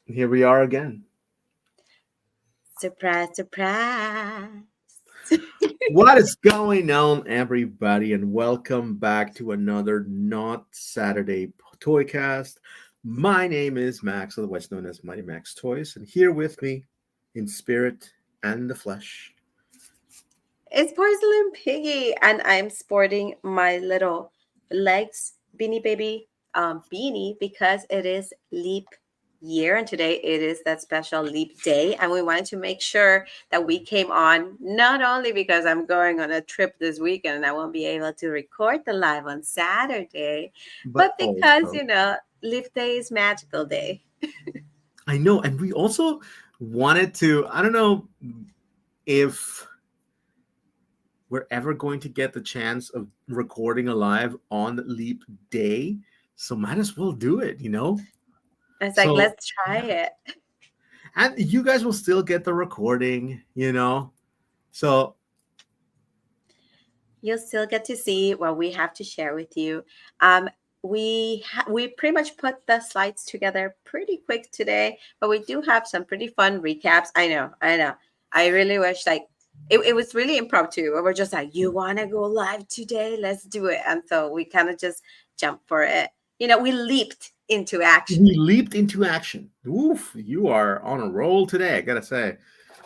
Here we are again. Surprise, surprise. What is going on, everybody? And welcome back to another Not Saturday Toycast. My name is Max, otherwise known as Mighty Max Toys, and here with me, in spirit and the flesh. It's Porcelain Piggy, and I'm sporting my little legs beanie baby beanie because it is leap year, and today it is that special leap day. And we wanted to make sure that we came on not only because I'm going on a trip this weekend and I won't be able to record the live on Saturday, But but because, also, leap day is magical day. I know, and we also wanted to, I don't know if we're ever going to get the chance of recording a live on Leap Day, so might as well do it. It's like, So, let's try yeah. it. And you guys will still get the recording. So, You'll still get to see what we have to share with you. Um, we pretty much put the slides together pretty quick today, but we do have some pretty fun recaps. I know. I really wish it was really impromptu. We were just like, "You want to go live today? Let's do it." And so we kind of just jumped for it. We leaped into action. we leaped into action. Oof, you are on a roll today, I gotta say.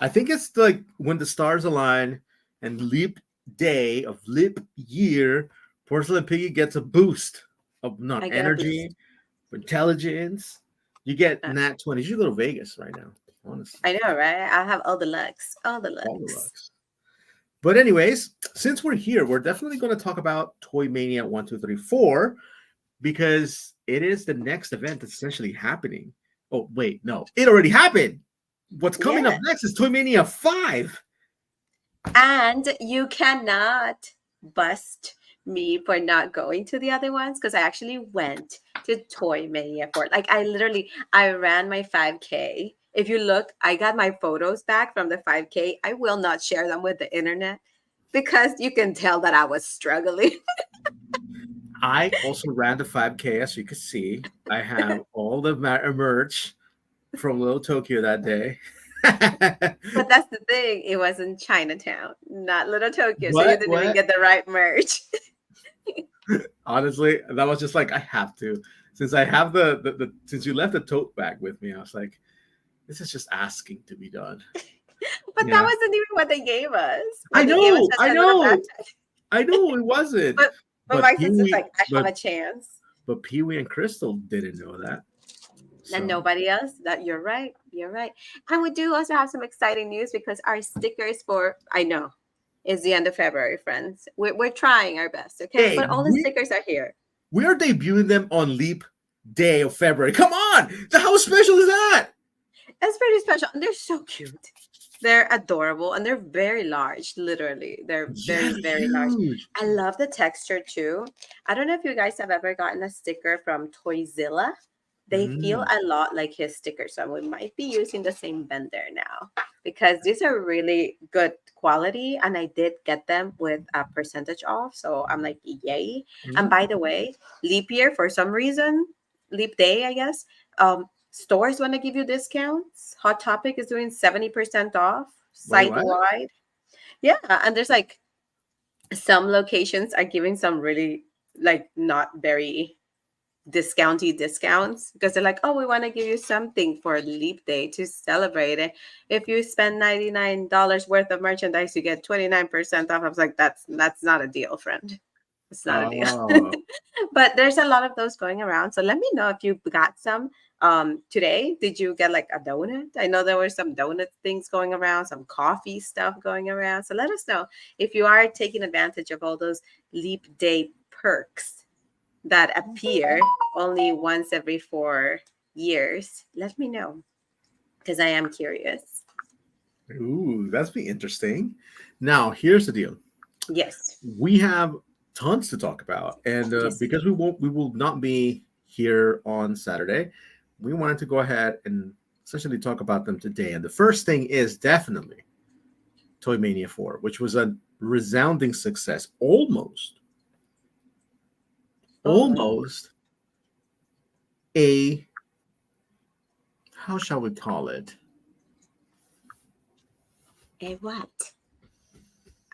I think it's like when the stars align and Leap Day of Leap Year, Porcelain Piggy gets a boost of not I get a energy, boost. but intelligence. You get Uh, Nat 20. You should go to Vegas right now, honestly. I know, right? I have all the looks, all the All the looks. looks. But anyways, since we're here, we're definitely going to talk about Toy Mania 1, 2, 3, 4 because it is the next event that's essentially happening. Oh, wait, no, it already happened. What's coming up Yeah. next is Toy Mania 5. And you cannot bust me for not going to the other ones because I actually went to Toy Mania for like I ran my 5K. If you look, I got my photos back from the 5K. I will not share them with the internet because you can tell that I was struggling. I also ran the 5K, as you can see. I have all the merch from Little Tokyo that day. But that's the thing, it was in Chinatown, not Little Tokyo, so you what? didn't even What? get the right merch. Honestly, that was just like I have to. Since I have the since you left the tote bag with me, I was like, this is just asking to be done. But that Yeah. wasn't even what they gave us. I What they gave us know, just I a little know, backpack. I know it wasn't. But But my Pee sister's Wee, like, I have but a chance. but Pee Wee and Crystal didn't know that. And So nobody else. That you're right. You're right. And we do also have some exciting news because our stickers for I know it's the end of February, friends. We're trying our best, okay? hey, But all the stickers are here. we are debuting them on Leap Day of February. Come on, how special is that? It's pretty special. And they're so cute. They're adorable and they're very large, literally. They're Yeah, very, they're very large. huge. I love the texture too. I don't know if you guys have ever gotten a sticker from Toyzilla. They feel Mm. a lot like his stickers, so we might be using the same vendor now because these are really good quality, and I did get them with a percentage off, so I'm like, yay! And by the way, leap year for some reason, leap day, I guess. Stores want to give you discounts. Hot Topic is doing 70% off Wait, site what? wide. Yeah, and there's like some locations are giving some really like not very discounty discounts because they're like, oh, we want to give you something for Leap Day to celebrate it. If you spend $99 worth of merchandise, you get 29% off. I was like, that's not a deal, friend. It's not a deal. Oh, But there's a lot of those going around. So let me know if you got some today. Did you get like a donut? I know there were some donut things going around, some coffee stuff going around. So let us know if you are taking advantage of all those Leap Day perks that appear only once every 4 years. Let me know because I am curious. ooh, that's be interesting. Now, here's the deal. Yes. We have tons to talk about, and Yes, we do. because we will not be here on Saturday, we wanted to go ahead and essentially talk about them today. And the first thing is definitely Toy Mania 4, which was a resounding success, Oh, almost a how shall we call it? A what?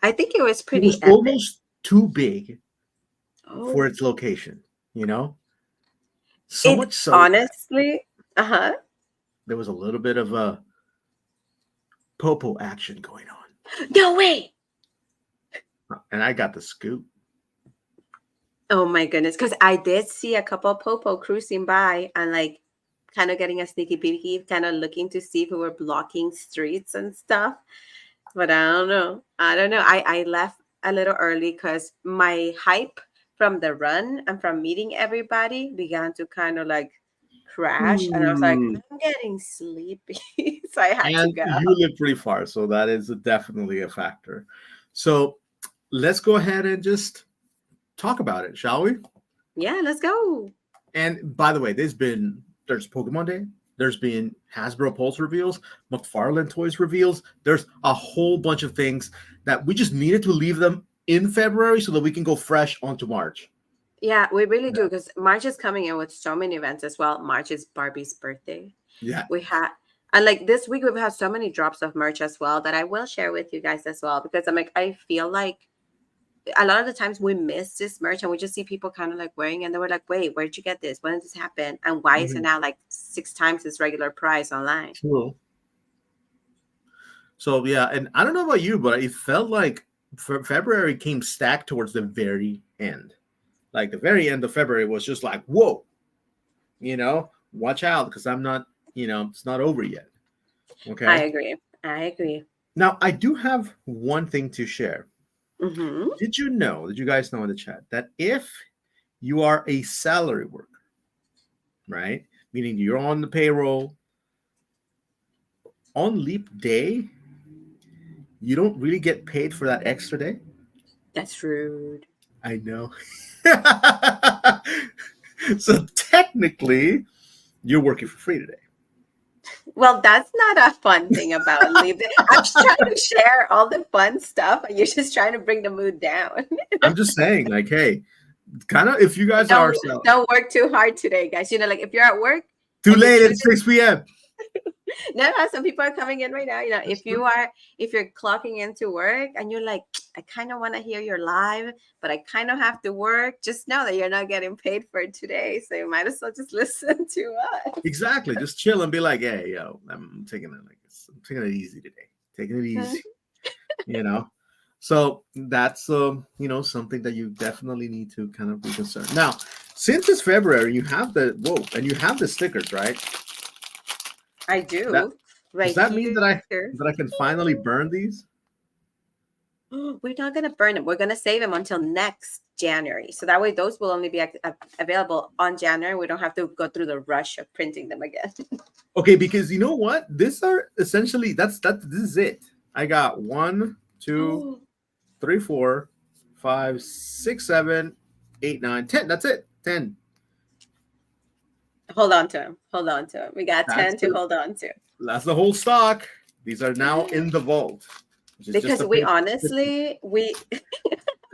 I think it was It pretty was epic. almost too big for Oh, its location, you know? So it much so that honestly, uh huh. there was a little bit of a popo action going No way. on. And I got the scoop. Oh my goodness, because I did see a couple of popo cruising by and like kind of getting a sneaky peeky, kind of looking to see if we were blocking streets and stuff. But I don't know. I don't know. I left a little early because my hype from the run and from meeting everybody began to kind of like crash. And I was like, Hmm. I'm getting sleepy. So I had to And go. you live pretty far, so that is definitely a factor. So let's go ahead and just talk about it, shall we? Yeah, let's go. And by the way, there's Pokemon Day, there's been Hasbro Pulse reveals, McFarlane Toys reveals. There's a whole bunch of things that we just needed to leave them in February so that we can go fresh onto March. Yeah, we really do because March is coming in with so many events as well. March is Barbie's birthday. Yeah. We had, and like this week we've had so many drops of merch as well that I will share with you guys as well because I'm like I feel like a lot of the times we miss this merch and we just see people kind of like wearing and they were like, wait, where'd you get this? When did this happen? And why is it Mhm. now like 6 times its regular price online? True. So yeah, and I don't know about you, but it felt like February came stacked towards the very end. Like the very end of February was just like, whoa, watch out because I'm not, it's not over yet. I Okay. agree. I agree. Now I do have one thing to share. Hmm. Did you guys know in the chat that if you are a salary worker, right? Meaning you're on the payroll on leap day, you don't really get paid for that extra day. That's rude. I know. So technically, you're working for free today. Well, that's not a fun thing about leave. I'm just trying to share all the fun stuff, and you're just trying to bring the mood down. I'm just saying, like, hey, kind of if you guys are don't so don't work too hard today, guys. Like if you're at work too and you're late, choosing. it's 6 p.m. No, no, some people are coming in right now. That's true. If you're clocking into work and you're like, I kind of want to hear your live, but I kind of have to work. Just know that you're not getting paid for it today, so you might as well just listen to us. Exactly. Just chill and be like, hey, yo, I'm taking it like this. I'm taking it easy today. Taking it easy, you know. So that's something that you definitely need to kind of be concerned. Now, since it's February, you have the stickers, right? I That do does right that mean here. that I can finally burn these? We're not gonna burn them. We're gonna save them until next January, so that way those will only be available on January. We don't have to go through the rush of printing them again. Okay, because you know what? These are essentially this is it. I got 1, 2, Oh, 3, 4, 5, 6, 7, 8, 9, 10. That's it. 10. hold on to them. Hold on to them. We got That's 10 to the hold on to. that's the whole stock. These are now in the vault, which is just Because a we page. honestly, we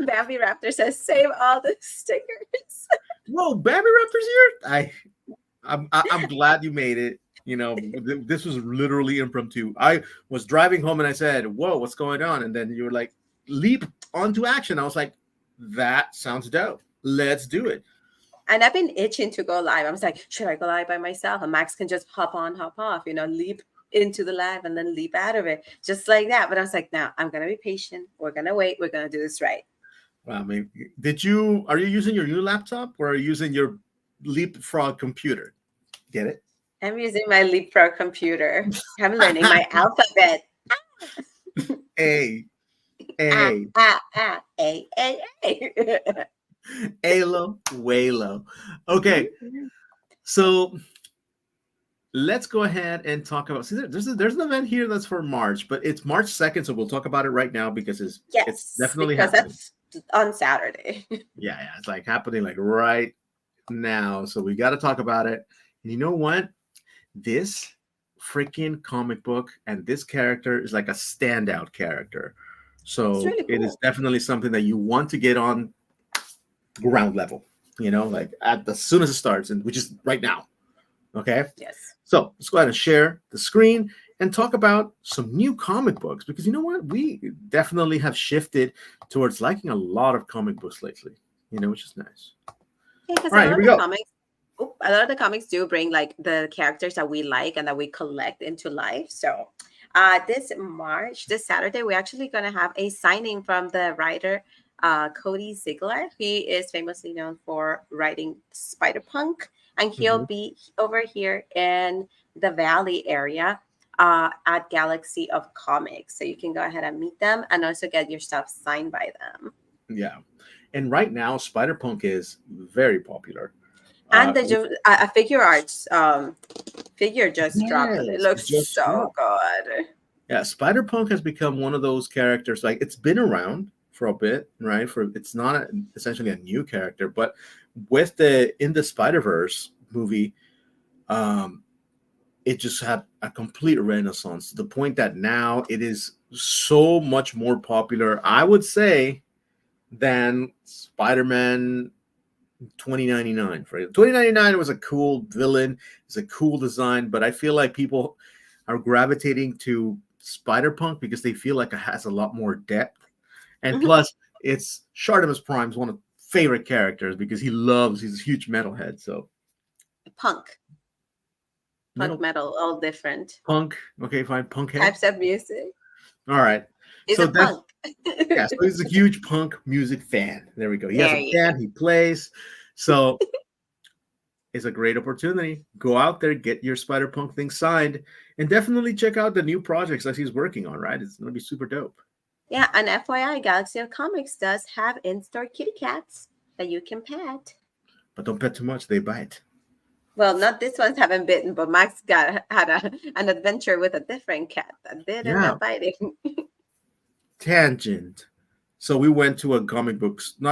Bambi Raptor says save all the stickers. Whoa, Babby Raptor's here. I'm glad you made it. This was literally impromptu. I was driving home and I said, "Whoa, what's going on?" And then you were like, "Leap onto action." I was like, "That sounds dope. Let's do it." And I've been itching to go live. I was like, should I go live by myself? And Max can just hop on, hop off, leap into the live and then leap out of it. Just like that. But I was like, now I'm gonna be patient. We're gonna wait. We're gonna do this right. Well, I mean, are you using your new laptop or are you using your Leapfrog computer? Get it? I'm using my Leapfrog computer. I'm learning my alphabet. A, Ah, A, ah, ah, A. Alo, Waylo. Okay, so let's go ahead and talk about. See, there's an event here that's for March, but it's March 2nd, so we'll talk about it right now because it's Yes, definitely because happening. that's on Saturday. Yeah, it's like happening like right now, so we got to talk about it. And you know what? This freaking comic book and this character is like a standout character. It's So really it is cool. definitely something that you want to get on ground level, like at the soon as it starts, and which is right now. Okay. Yes. So let's go ahead and share the screen and talk about some new comic books because you know what? We definitely have shifted towards liking a lot of comic books lately, which is nice. Yeah, because All a right, lot here of we the go. comics, a lot of the comics do bring like the characters that we like and that we collect into life. So, this Saturday, we're actually going to have a signing from the writer Cody Ziegler. He is famously known for writing Spider Punk, and he'll Mhm. be over here in the Valley area. At Galaxy of Comics. So you can go ahead and meet them and also get your stuff signed by them. Yeah. And right now, Spider Punk is very popular. And the It, a figure arts figure just dropped and it yes, it looks just so dropped. good. Yeah, Spider Punk has become one of those characters. Like it's been around for a bit, right? For it's not essentially a new character, but with the in the Spider Verse movie, um, it just had a complete renaissance to the point that now it is so much more popular. I would say than Spider Man 2099. For 2099, it was a cool villain. It's a cool design, but I feel like people are gravitating to Spider Punk because they feel like it has a lot more depth. And Mhm. plus, it's Shartimus Prime's one of favorite characters because he's a huge metalhead. So Punk, punk metal metal, all different punk, okay, fine, punk head. types of music. All right. Is So a that's punk. yeah. So he's a huge punk music fan. There we go. He has There a you go. band. He plays. So it's a great opportunity. Go out there, get your Spider Punk thing signed, and definitely check out the new projects that he's working on. Right, it's gonna be super dope. Yeah, and FYI, Galaxy of Comics does have in-store kitty cats that you can pet. But don't bet too much; they bite. Well, not this one's haven't bitten, but Max got had an adventure with a different cat that did end Yeah, up biting. tangent. So we went to a not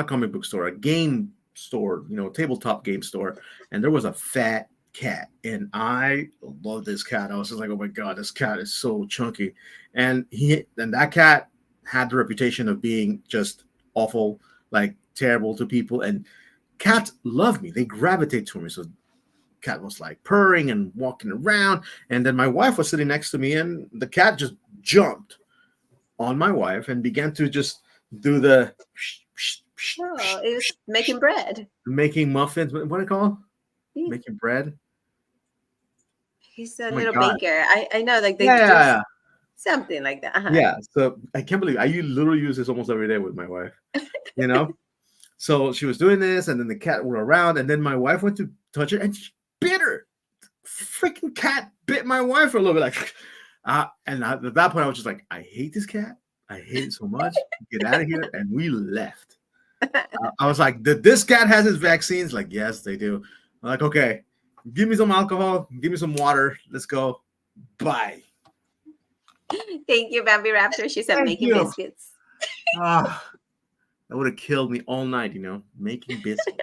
comic book store, a game store, tabletop game store, and there was a fat cat, and I love this cat. I was just like, oh my god, this cat is so chunky, and that cat had the reputation of being just awful, like terrible to people, and cats love me. They gravitate to me. So cat was like purring and walking around, and then my wife was sitting next to me, and the cat just jumped on my wife and began to just do the Oh, it was making bread. making muffins. What do I call He- making bread? He's a Oh my little god! baker. I know, like they Yeah, yeah, just yeah. something like that. Uh-huh. Yeah. So I can't believe literally use this almost every day with my wife. You know. So she was doing this, and then the cat were around, and then my wife went to touch it, and she bit her. Freaking cat bit my wife for a little bit, like. At that point, I was just like, I hate this cat. I hate it so much. Get out of here, and we left. I was like, this cat has his vaccines? Like, yes, they do. I'm like, okay, give me some alcohol, give me some water. Let's go. Bye. Thank you, Bambi Raptor. She said Thank making you. biscuits. Ah, that would have killed me all night, making biscuits.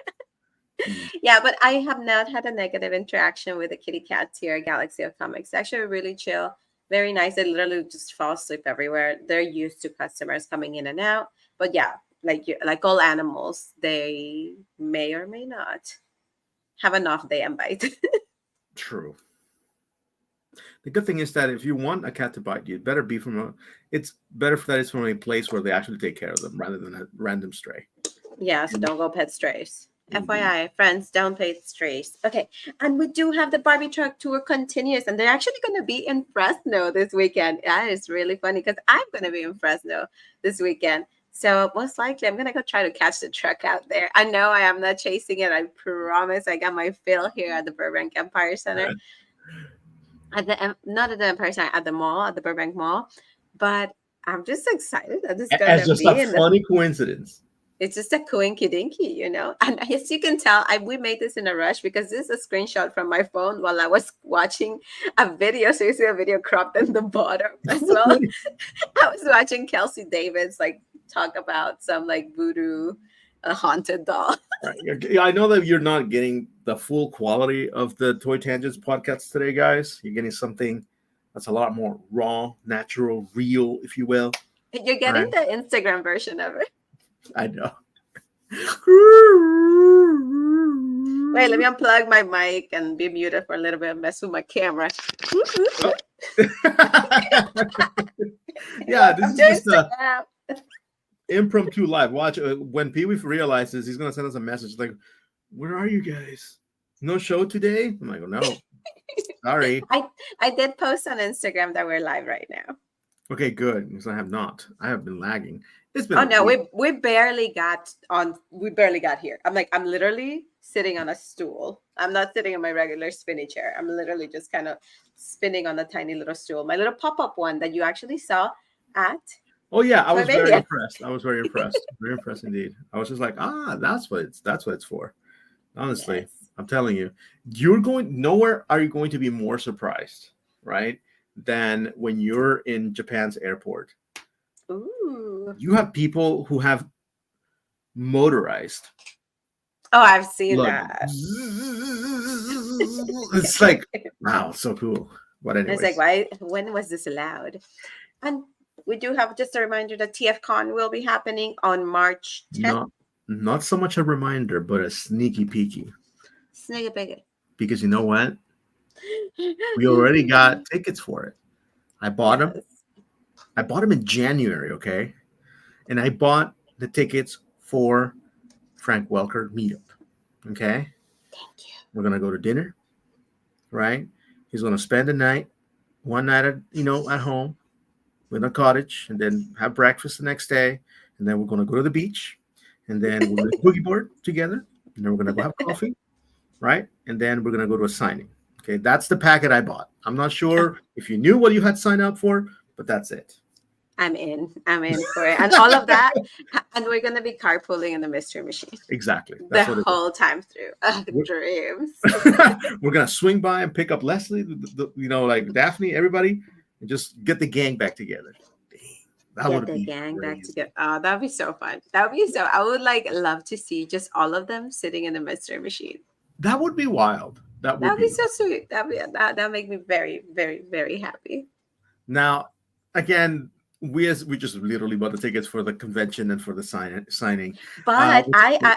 Jeez. Yeah, but I have not had a negative interaction with the kitty cats here at Galaxy of Comics. Actually, really chill, very nice. They literally just fall asleep everywhere. They're used to customers coming in and out. But yeah, like all animals, they may or may not have an off day and bite. True. The good thing is that if you want a cat to bite you, it's better that it's from a place where they actually take care of them rather than a random stray. Yeah, so don't go pet strays. Indeed. FYI, friends, don't pet strays. Okay, and we do have the Barbie truck tour continues, and they're actually going to be in Fresno this weekend. That is really funny because I'm going to be in Fresno this weekend. So most likely, I'm going to go try to catch the truck out there. I know I am not chasing it. I promise. I got my fill here at the Burbank Empire Center. At the not at the Empire Center, at the mall, at the Burbank Mall. But I'm just excited that it's going As to just a be in the funny coincidence. it's just a coinky dinky, you know. And as you can tell, we made this in a rush because this is a screenshot from my phone while I was watching a video. So you see a video cropped in the bottom as well. I was watching Kelsey Davis like talk about some like voodoo haunted doll. Right. Yeah, I know that you're not getting the full quality of the Toy Tangents podcast today, guys. You're getting something that's a lot more raw, natural, real, if you will. You're getting Right. the Instagram version of it. I know. Wait, let me unplug my mic and be muted for a little bit and mess with my camera. Oh. Yeah, this Welcome is to just a Instagram. impromptu live. Watch when Pee Wee realizes he's gonna send us a message like, "Where are you guys? No show today?" I'm like, "Oh, no, sorry." I did post on Instagram that we're live right now. Okay, good. Because I have not. I have been lagging. It's been Oh a no, week. we barely got on. We barely got here. I'm literally sitting on a stool. I'm not sitting in my regular spinny chair. I'm literally just kind of spinning on a tiny little stool, my little pop up one that you actually saw at Oh yeah, I Toy was very Mania. impressed. I was very impressed. Very impressed indeed. I was just like, that's what it's for. Honestly, Yes. I'm telling you, you're going nowhere. Are you going to be more surprised, right, than when you're in Japan's airport? Ooh. You have people who have motorized. Oh, I've seen Look, that. it's like wow, so cool. But It's like, anyways, why? When was this allowed? And we do have just a reminder that TFCon will be happening on March 10th. not so much a reminder, but a sneaky peeky. Snake a big. Because you know what? We already got tickets for it. I bought them. Yes. I bought them in January, okay? And I bought the tickets for Frank Welker meetup, okay? Thank you. We're gonna go to dinner, right? He's gonna spend the night, one night at home in a cottage, and then have breakfast the next day, and then we're gonna go to the beach, and then we're gonna boogie board together, and then we're gonna go have coffee, right? And then we're gonna go to a signing. Okay, that's the packet I bought. I'm not sure if you knew what you had signed up for, but that's it. I'm in. I'm in for it. And all of that. And we're going to be carpooling in the mystery machine Exactly. the That's what it is. whole time through. Dreams. We're gonna swing by and pick up Leslie, like Daphne, everybody, and just get the gang back together. Dang, that Get would the be gang back crazy. together. Oh, that'd be so fun. That would be so. I would love to see just all of them sitting in the mystery machine. That would be wild. That would That'd be be so wild. sweet. That make me very, very, very happy. Now, again, we just literally bought the tickets for the convention and for the signing. But Which,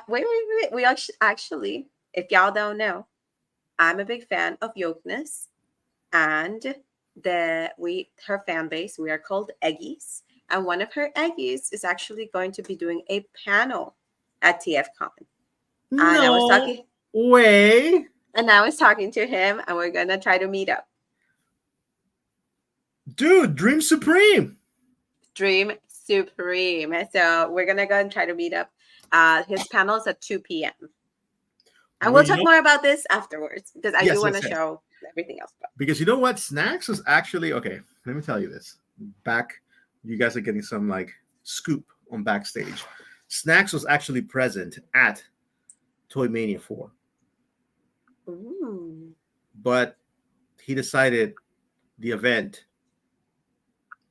wait. We actually, if y'all don't know, I'm a big fan of Yokeness, and her fan base, we are called Eggies, and one of her Eggies is actually going to be doing a panel at TFCon. And I was no talking way, to him, and we're gonna try to meet up. dude! Dream Supreme. Dream Supreme. So we're gonna go and try to meet up. His panel's at 2 p.m. And Well, we'll talk more about this afterwards because I do yes, want to yes, yes. show everything else. Because you know what? Snacks was actually okay. Let me tell you this. Back, you guys are getting some like scoop on backstage. Snacks was actually present at Toy Mania 4, Ooh. but he decided the event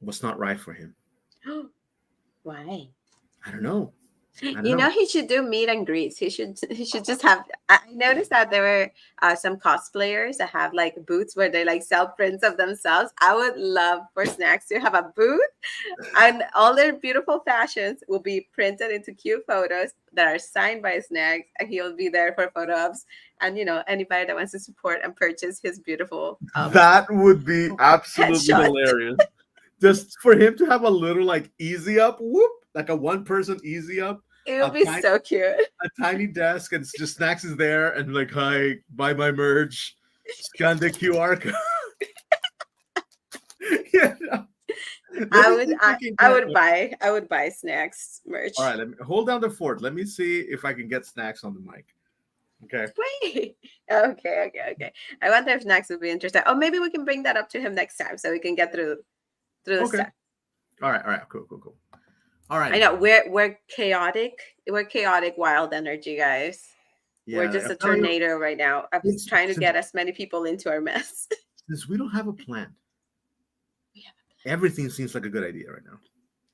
was not right for him. Why? I don't know. He should do meet and greets. He should just have. I noticed that there were some cosplayers that have like booths where they like sell prints of themselves. I would love for Snacks to have a booth, and all their beautiful fashions will be printed into cute photos that are signed by Snacks, and he'll be there for photo ops. And anybody that wants to support and purchase his beautiful That would be absolutely headshot. hilarious. Just for him to have a little like easy up, whoop, like a one person easy up, It a would be tiny, so cute. a tiny desk, and it's just Snacks is there and like, hi, buy my merch, scan the QR code. Yeah. Let me see if I can I get. would buy Snacks merch. All right, let me hold down the fort. Let me see if I can get Snacks on the mic. Okay. Wait. Okay. I wonder if Snacks would be interested. Oh, maybe we can bring that up to him next time so we can get through the Okay. stuff. All right. Cool. All right. I know we're chaotic. We're chaotic, wild energy, guys. Yeah, We're just I'm a telling you, tornado right now. I'm just trying to since, get as many people into our mess. since we don't have a plan, We have everything seems like a good idea right now.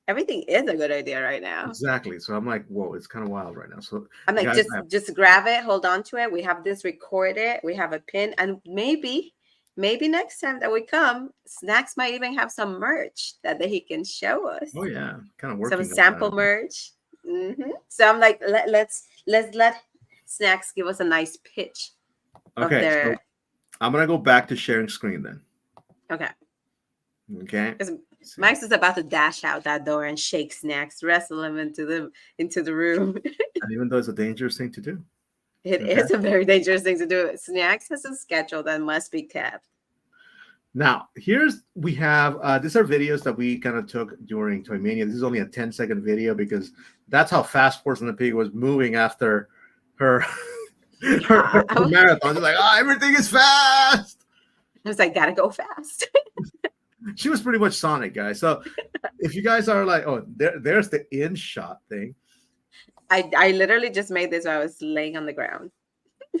Everything is a good idea right now. Exactly. So I'm like, whoa, it's kind of wild right now. So I'm like, guys, just grab it, hold on to it. We have this recorded. We have a pin, and maybe next time that we come, Snacks might even have some merch that he can show us. oh yeah, kind of working Some on sample that. merch. So I'm like, let's let snacks give us a nice pitch of Okay, so their. I'm gonna go back to sharing screen then. Okay. Okay. Because Let's see. Max is about to dash out that door and shake snacks, wrestle him into the room. And even though it's a dangerous thing to do. It Okay. is a very dangerous thing to do. Snacks has a schedule that must be kept. Now, we have these are videos that we kind of took during Toy Mania. This is only a 10-second video because that's how fast Force and the Pig was moving after her her Yeah, marathon. She's like, oh, everything is fast. I was like, gotta go fast. She was pretty much Sonic, guys. So if you guys are like, oh, there's the in shot thing. I literally just made this while I was laying on the ground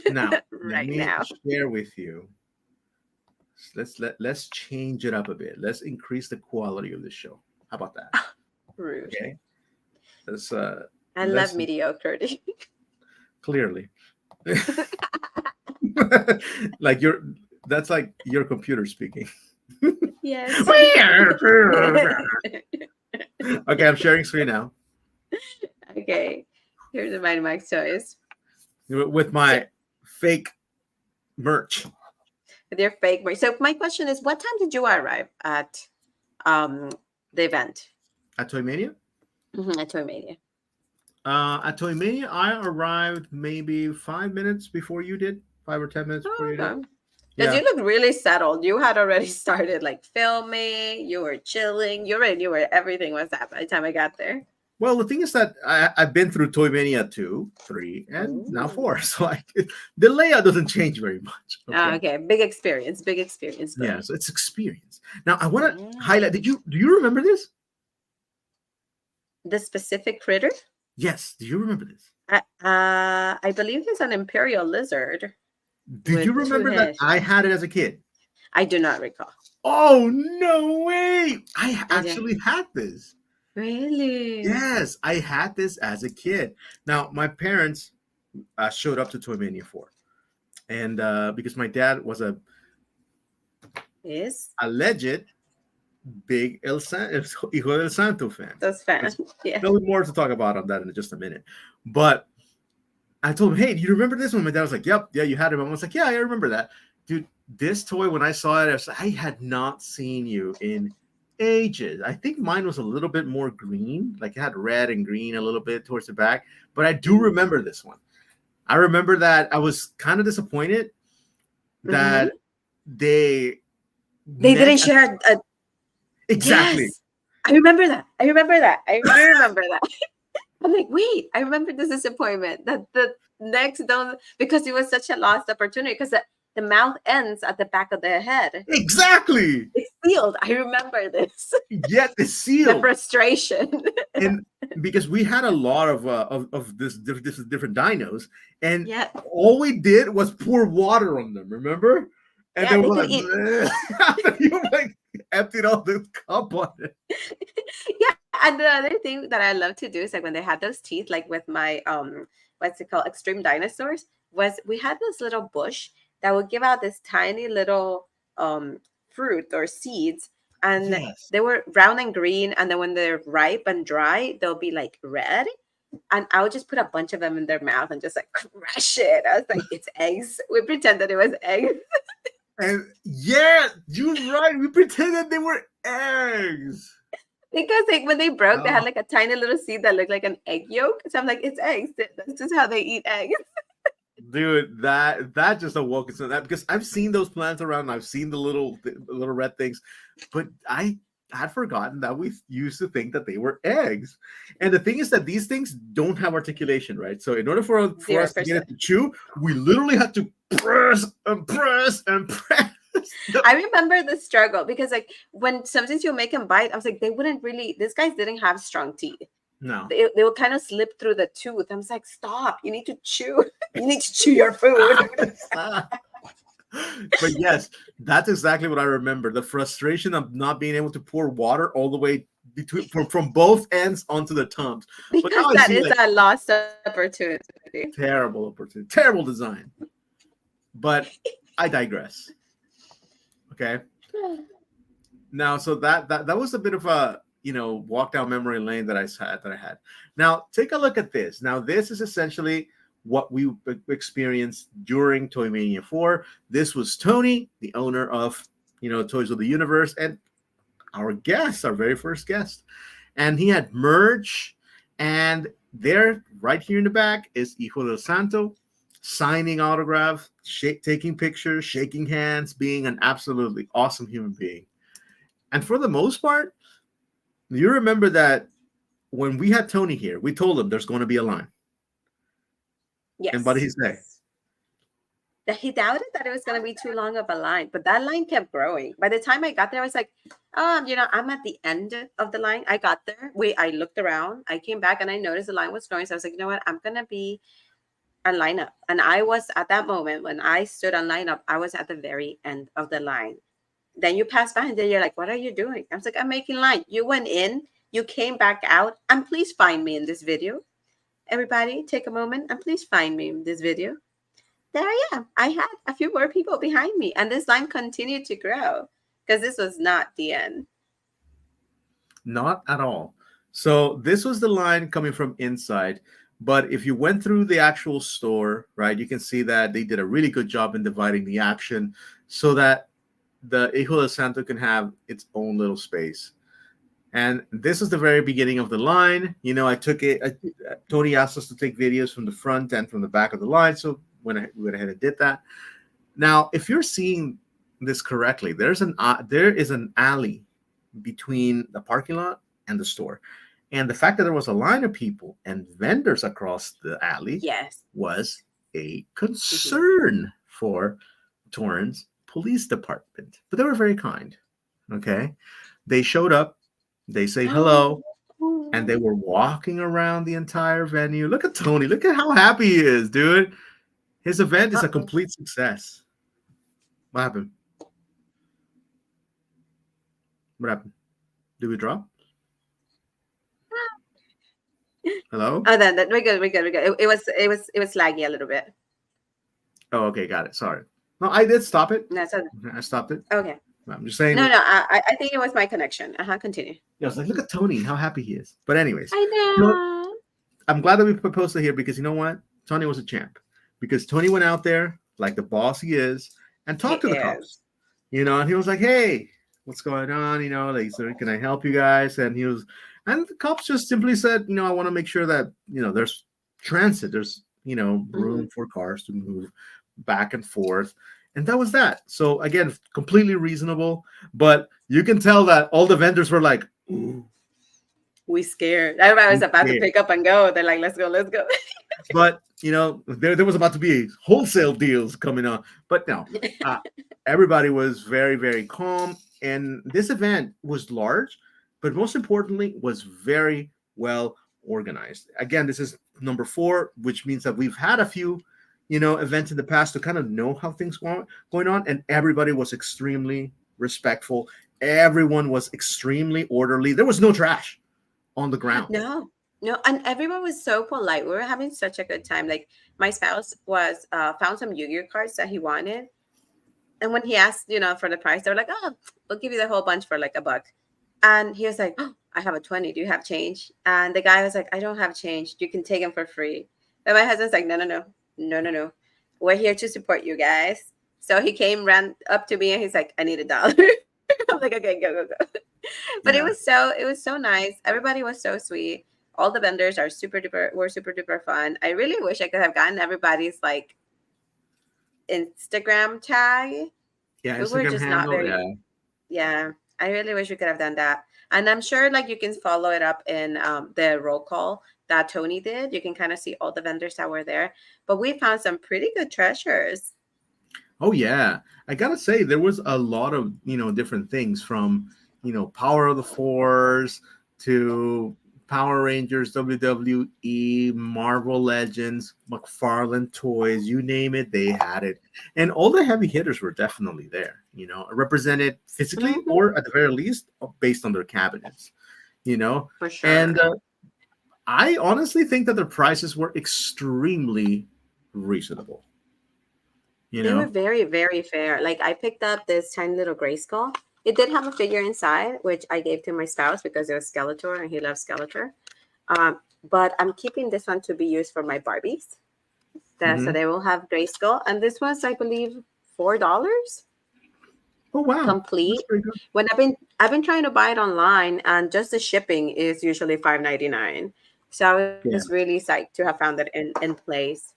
Now, let right me now. share with you. Let's change it up a bit. Let's increase the quality of the show. How about that? Rude. Okay. Let's I love mediocrity. clearly. Like that's like your computer speaking. Yes. Okay, I'm sharing screen now Okay. Here's the Mighty Max toys. with my fake merch. With your fake merch. So my question is, what time did you arrive at um the event? At Toy Mania? At Toy Mania. At Toy Mania, I arrived maybe 5 minutes before you did. 5 or 10 minutes Oh, before you did. okay. Because Yeah. you look really settled. You had already started like filming. You were chilling. You were everything was that by the time I got there. Well, the thing is that I've been through Toy Mania 2, 3, and now Ooh. 4. So the layout doesn't change very much. Okay. Oh, okay. Big experience. Big experience. Yeah, so it's experience. Now I want to Mm. highlight. Do you remember this? The specific critter? Yes. Do you remember this? I believe it's an imperial lizard. Did you With two remember that heads. I had it as a kid? I do not recall. Oh no way! I I did. actually had this. Really? Yes, I had this as a kid. Now my parents showed up to Toy Mania 4, and because my dad was a Yes. alleged big Hijo del Santo fan. Those fans. Yeah. There'll be more to talk about on that in just a minute. But I told him, hey, do you remember this one? My dad was like, yep, yeah, you had it. I was like, yeah, I remember that. Dude, this toy, when I saw it, I had not seen you in ages. I think mine was a little bit more green. Like it had red and green a little bit towards the back. But I do remember this one. I remember that I was kind of disappointed that they didn't share a. Exactly. Yes. I remember that. I do remember that. I'm like, wait, I remember this disappointment that the necks don't, because it was such a lost opportunity because the mouth ends at the back of the head. Exactly. It's sealed. I remember this. Yet it's The sealed. frustration. And because we had a lot of this different dinos, and Yeah. all we did was pour water on them. Remember? And Yeah, they they were could like, eat. "Bleh." You like emptied all the cup on it. Yeah. And the other thing that I love to do is like when they had those teeth, like with my what's it called? Extreme dinosaurs, was we had this little bush that would give out this tiny little fruit or seeds. And Yes. they were brown and green, and then when they're ripe and dry, they'll be like red. And I would just put a bunch of them in their mouth and just like crush it. I was like, it's eggs. We pretended it was eggs. And yeah, you're right. We pretended they were eggs. Because like when they broke, they had Oh. like a tiny little seed that looked like an egg yolk. So I'm like, it's eggs. That's just how they eat eggs. Dude, that just awoke us to that because I've seen those plants around. I've seen the little red things, but I had forgotten that we used to think that they were eggs. And the thing is that these things don't have articulation, right? So in order for us to get it to chew, we literally had to press and press and press. I remember the struggle because like when sometimes you make them bite, I was like, they wouldn't really. These guys didn't have strong teeth. No. They would kind of slip through the tooth. I was like, stop. You need to chew. You need to chew your food. But yes, that's exactly what I remember. The frustration of not being able to pour water all the way from both ends onto the tongues. Because that is a lost opportunity. Terrible opportunity. Terrible design. But I digress. Okay. Now, so that was a bit of a walk down memory lane that I had. Now, take a look at this. Now, this is essentially what we experienced during Toy Mania 4. This was Tony, the owner of, Toys of the Universe, and our guest, our very first guest. And he had merch, and there, right here in the back, is Hijo del Santo signing autograph, taking pictures, shaking hands, being an absolutely awesome human being. And for the most part, you remember that when we had Tony here, we told him there's going to be a line. And what did he Yes. say? That he doubted that it was going to be too long of a line, but that line kept growing. By the time I got there, I was like, I'm at the end of the line. I got there. I looked around. I came back and I noticed the line was growing. So I was like, you know what? I'm going to be on lineup. And I was at that moment when I stood on lineup, I was at the very end of the line. Then you pass by and then you're like, what are you doing? I was like, I'm making line. You went in, you came back out, and please find me in this video. Everybody, take a moment and please find me in this video. There I am. I had a few more people behind me, and this line continued to grow because this was not the end. Not at all. So this was the line coming from inside. But if you went through the actual store, right, you can see that they did a really good job in dividing the action so that the Hijo del Santo can have its own little space. And this is the very beginning of the line. I took it. Tony asked us to take videos from the front and from the back of the line. So we went ahead and did that. Now, if you're seeing this correctly, there is an alley between the parking lot and the store. And the fact that there was a line of people and vendors across the alley Yes. was a concern for Torrance Police Department. But they were very kind. Okay. They showed up, they say hello, and they were walking around the entire venue. Look at Tony. Look at how happy he is, dude. His event is a complete success. What happened? What happened? Did we drop? Hello? Oh, then we're good. We're good. We're good. It was laggy a little bit. Oh, okay, got it. Sorry. No, I did stop it. No, so I stopped it. okay. I'm just saying. No. I think it was my connection. Continue. I was like, look at Tony, how happy he is. But anyways, I know. I'm glad that we posted here because you know what? Tony was a champ. Because Tony went out there like the boss he is and talked to the cops. And he was like, hey, what's going on? Like, so can I help you guys? And and the cops just simply said, I want to make sure that, there's transit, there's, room for cars to move back and forth. And that was that. So again, completely reasonable, but you can tell that all the vendors were like, ooh. We scared. Everybody was about to pick up and go. They're like, let's go. But there was about to be wholesale deals coming on. But no, everybody was very, very calm. And this event was large, but most importantly, was very well organized. Again, this is number 4, which means that we've had a few, events in the past to kind of know how things going on. And everybody was extremely respectful. Everyone was extremely orderly. There was no trash on the ground. No, and everyone was so polite. We were having such a good time. Like my spouse was found some Yu-Gi-Oh cards that he wanted, and when he asked, for the price, they were like, "Oh, we'll give you the whole bunch for like $1." And he was like, "Oh, I have a 20. Do you have change?" And the guy was like, "I don't have change. You can take them for free." And my husband's like, No. We're here to support you guys." So he ran up to me and he's like, "I need $1." I'm like, "Okay, go." But it was so nice. Everybody was so sweet. All the vendors were super duper fun. I really wish I could have gotten everybody's like Instagram tag. Yeah, we were just handle, not very. Yeah, I really wish we could have done that. And I'm sure like you can follow it up in the roll call that Tony did. You can kind of see all the vendors that were there. But we found some pretty good treasures. Oh yeah, I gotta say there was a lot of different things from Power of the Fours to Power Rangers, WWE, Marvel Legends, McFarlane toys, you name it, they had it, and all the heavy hitters were definitely there. Represented physically or at the very least based on their cabinets. For sure. And I honestly think that the prices were extremely reasonable. They were very, very fair. Like I picked up this tiny little gray skull. It did have a figure inside, which I gave to my spouse because it was Skeletor and he loves Skeletor. But I'm keeping this one to be used for my Barbies. So Hmm. they will have grayscale, and this was, I believe, $4 Oh wow, that's complete. pretty good. When I've been trying to buy it online, and just the shipping is usually $5.99. So I was Yeah. really psyched to have found it in place.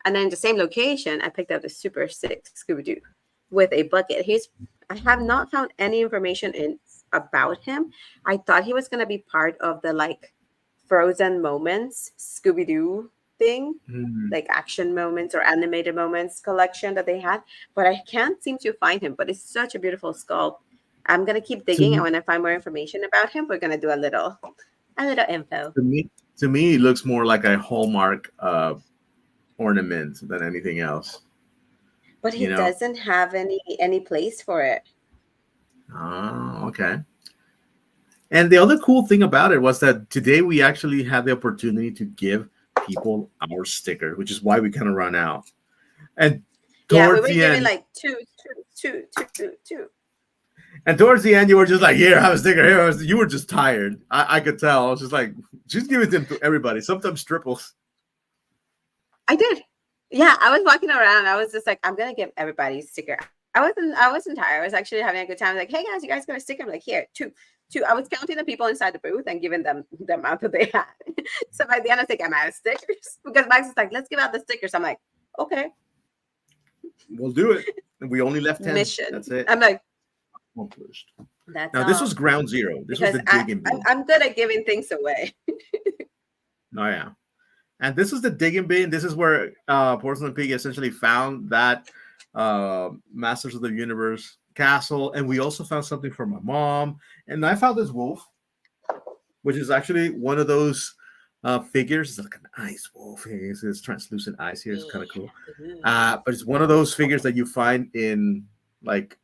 And then the same location, I picked up the Super Six Scooby Doo with a bucket. I have not found any information about him. I thought he was gonna be part of the like Frozen Moments Scooby Doo thing, Mhm. like action moments or animated moments collection that they had, but I can't seem to find him. But it's such a beautiful sculpt. I'm gonna keep To digging, and me, when I find more information about him, we're gonna do a little info. to me, to me, it looks more like a Hallmark ornament than anything else. But he You know. doesn't have any place for it. Oh, okay. And the other cool thing about it was that today we actually had the opportunity to give people our sticker, which is why we kind of run out. And Yeah, we towards were the giving end, like two. you were just like, "Here, have a sticker." Here, you were just tired. I could tell. I was just like, just give it to everybody. Sometimes triples. I did. Yeah, I was walking around. I was just like, I'm gonna give everybody a sticker. I wasn't tired. I was actually having a good time. Like, hey guys, you guys got a sticker? I'm like, here, two. I was counting the people inside the booth and giving them the amount that they had. So by the end, I think I'm out of stickers because Max is like, let's give out the stickers. I'm like, okay, We'll do it. And we only left 10. mission. That's it. I'm like, Accomplished. that's Now this was all ground zero. This was because the dig and bin. I'm good at giving things away. Oh yeah. And this is the digging bin. This is where Porcelain Pig essentially found that Masters of the Universe castle, and we also found something for my mom. And I found this wolf, which is actually one of those figures. It's like an ice wolf. It's translucent eyes here. It's kind of cool. But it's one of those figures that you find in like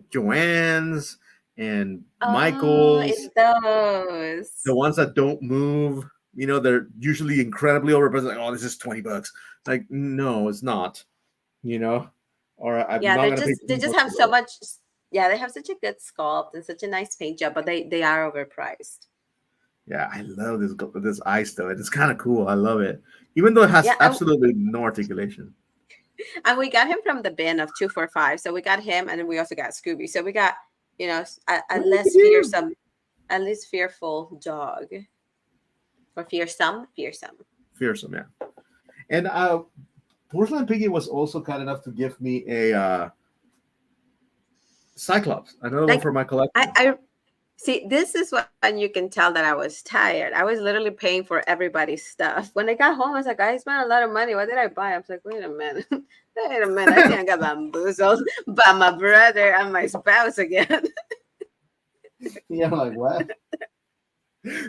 Joanne's and Oh, Michael's, it's those. the ones that don't move. They're usually incredibly overpriced. Like, oh, this is $20. Like, no, it's not. You know, or I'm Yeah, not they're gonna pay just they just $20 have for so those. much. Yeah, they have such a good sculpt and such a nice paint job, but they are overpriced. Yeah, I love this ice though. It's kind of cool. I love it, even though it has Yeah, absolutely no articulation. and we got him from the bin of 245. So we got him, and then we also got Scooby. So we got a Look at less you, fearsome, a less fearful dog, or fearsome. fearsome, yeah. And Porcelain Piggy was also kind enough to give me a Cyclops, another one Like for my collection. I see. This is when you can tell that I was tired. I was literally paying for everybody's stuff. When I got home, I was like, I spent a lot of money. What did I buy? I was like, wait a minute. Wait a minute. I think I got bamboozled by my brother and my spouse again. Yeah, I'm like what?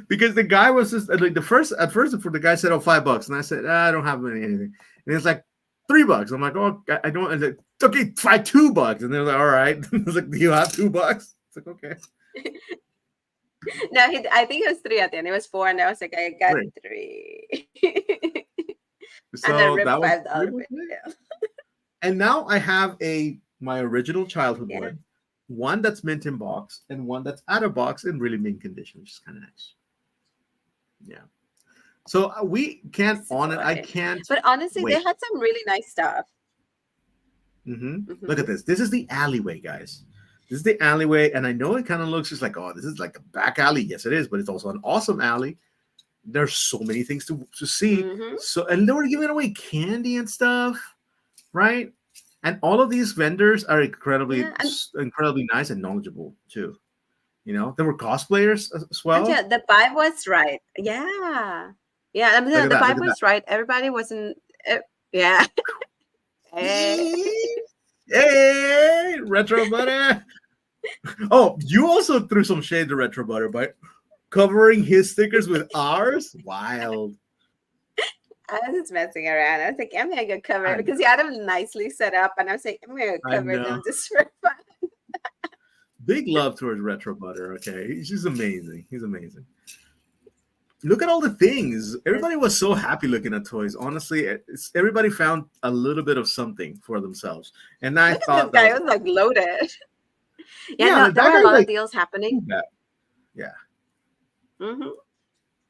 Because the guy was just like at first the guy said, "Oh, $5," and I said, I don't have anything, and it's like $3. I'm like, oh, I don't. And like, okay, try $2, and they're like, all right. I was like, do you have $2? It's like, okay, No, I think it was three at the end. It was four, and I was like, I got great. three. And then So ripped that was $5 pretty much it. bill. And now I have my original childhood Yeah. one, one that's mint in box, and one that's out of box in really mint condition, which is kind of nice. Yeah. So we can't on it. I Boy. can't But honestly, they wait. had some really nice stuff. Look Hmm. at this. This is the alleyway, guys. This is the alleyway, and I know it kind of looks just like, oh, this is like a back alley. Yes, it is, but it's also an awesome alley. There's so many things to see. Hmm. So, and they were giving away candy and stuff, right? And all of these vendors are Yeah, incredibly nice and knowledgeable too. There were cosplayers as and well. yeah, the vibe was right. Yeah, yeah. I mean, Look at the that! Look vibe at that! was right. Everybody wasn't. Yeah. Eh. Hey, retro butter. Oh, you also threw some shade to retro butter by covering his stickers with ours. Wild. I was just messing around. I was like, I'm gonna go cover I it because he know. had them nicely set up, and I was like, I'm gonna I cover know. them just for fun. Big love towards retro butter. Okay, he's just amazing. He's amazing. Look at all the things. This, Everybody was so happy looking at toys. Honestly, everybody found a little bit of something for themselves, and I look at this thought that guy. was It was like loaded. Yeah, yeah. no, That there were a guy lot of like deals happening. yeah. Hmm.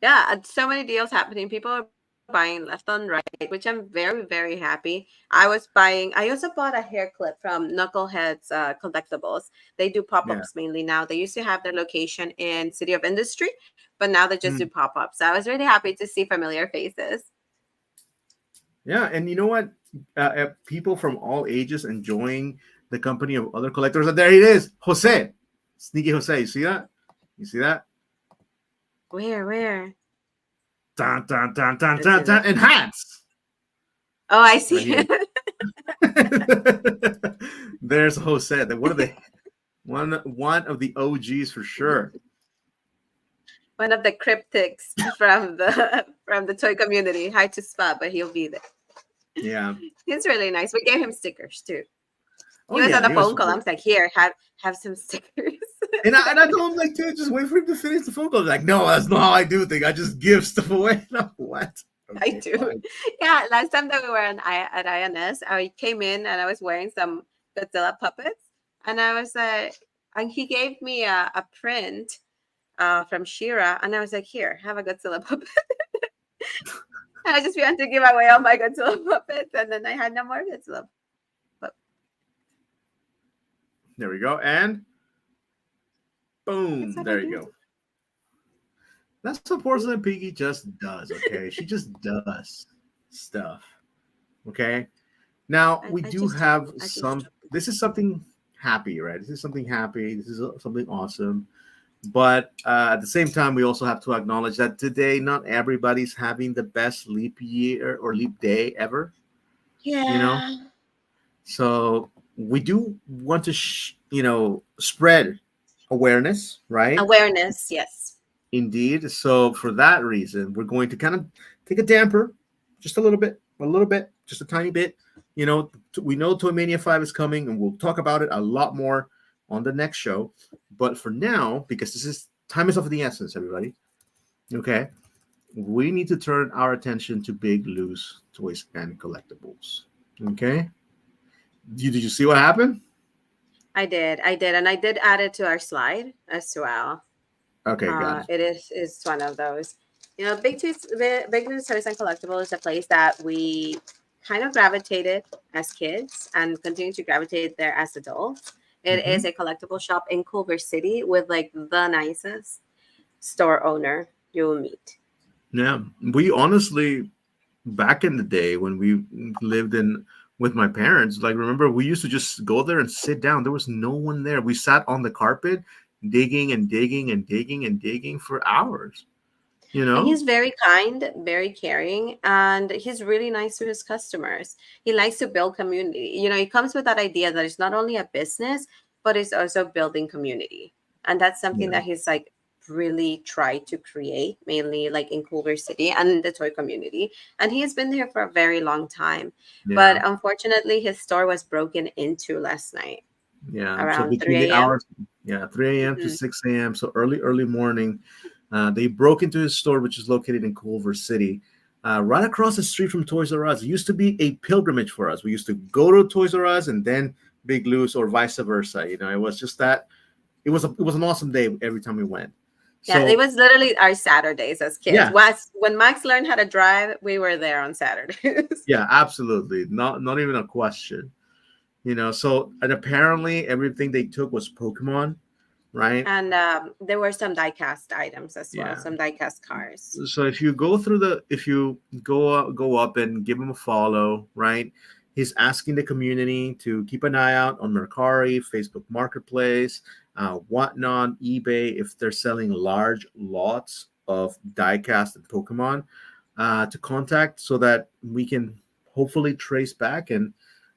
Yeah, so many deals happening. People are buying buying left on right, which I'm very, very happy. I was buying, I also bought a hair clip from Knuckleheads Collectibles. They do pop Yeah. ups mainly now. They used to have their location in City of Industry, but now they just do Mm. pop ups. So I was really happy to see familiar faces. Yeah, and you know what? People from all ages enjoying the company of other collectors. And there it is, Jose, sneaky Jose. You see that? You see that? Where? Dun, dun, dun, dun, Let's dun, see. dun, and hats Oh, I right see here. it. There's Jose. One of the one of the OGs for sure. One of the cryptics from the from the toy community. Hard to spot, but he'll be there. Yeah. He's really nice. We gave him stickers too. Oh He was yeah, on a he was phone call. I super. was like, "Here, have some stickers." And I told him like, dude, just wait for him to finish the phone call. He's like, no, that's not how I do things. I just give stuff away. And I'm, what? I Okay, do. fine. Yeah, last time that we were at INS, I came in and I was wearing some Godzilla puppets, and I was and he gave me a print from Shira, and I was like, "Here, have a Godzilla puppet." And I just wanted to give away all my Godzilla puppets, and then I had no more Godzilla. But There we go. And that's boom, what I there you do. go. That's what Porcelain Piggy just does. Okay, she just does stuff. Okay. Now we I do just do. have I just some. do. This is something happy, right? This is something happy. This is something awesome. But at the same time, we also have to acknowledge that today, not everybody's having the best leap year or leap day ever. You know, Yeah. so we do want to, spread awareness, right? Awareness, yes. Indeed. So for that reason, we're going to kind of take a damper, just a little bit, just a tiny bit. We know Toy Mania 5 is coming, and we'll talk about it a lot more on the next show. But for now, because this is time is of the essence, everybody. Okay, we need to turn our attention to big, loose toys and collectibles. Okay, did you see what happened? I did, and I did add it to our slide as well. Okay, got it. It is one of those. You know, Big News Toys and Collectible is a place that we kind of gravitated as kids and continue to gravitate there as adults. It is Hmm. a collectible shop in Culver City with like the nicest store owner you'll meet. Yeah, we honestly back in the day when we lived in with my parents, like remember we used to just go there and sit down. There was no one there. We sat on the carpet digging and digging and digging and digging for hours, you And know? he's very kind, very caring, and he's really nice to his customers. He likes to build community. You know, he comes with that idea that it's not only a business, but it's also building community. And that's something Yeah. that he's like really tried to create, mainly like in Culver City and the toy community. And he has been there for a very long time. Yeah. But unfortunately, his store was broken into last night Yeah. So around between the 3 a.m. hours, yeah, 3 a.m. to Hmm. 6 a.m. So early, early morning, they broke into his store, which is located in Culver City, right across the street from Toys R Us. It used to be a pilgrimage for us. We used to go to Toys R Us and then Big Lou's or vice versa. It was just that it was an awesome day every time we went. Yeah, it So was literally our Saturdays as kids. yeah, When Max learned how to drive, we were there on Saturdays. yeah, absolutely, not even a question. So and apparently everything they took was Pokemon, right? And there were some die-cast items as well, Yeah. some die-cast cars. So if you go up and give him a follow, right? He's asking the community to keep an eye out on Mercari, Facebook Marketplace, whatnot, eBay, if they're selling large lots of diecast and Pokemon, to contact so that we can hopefully trace back and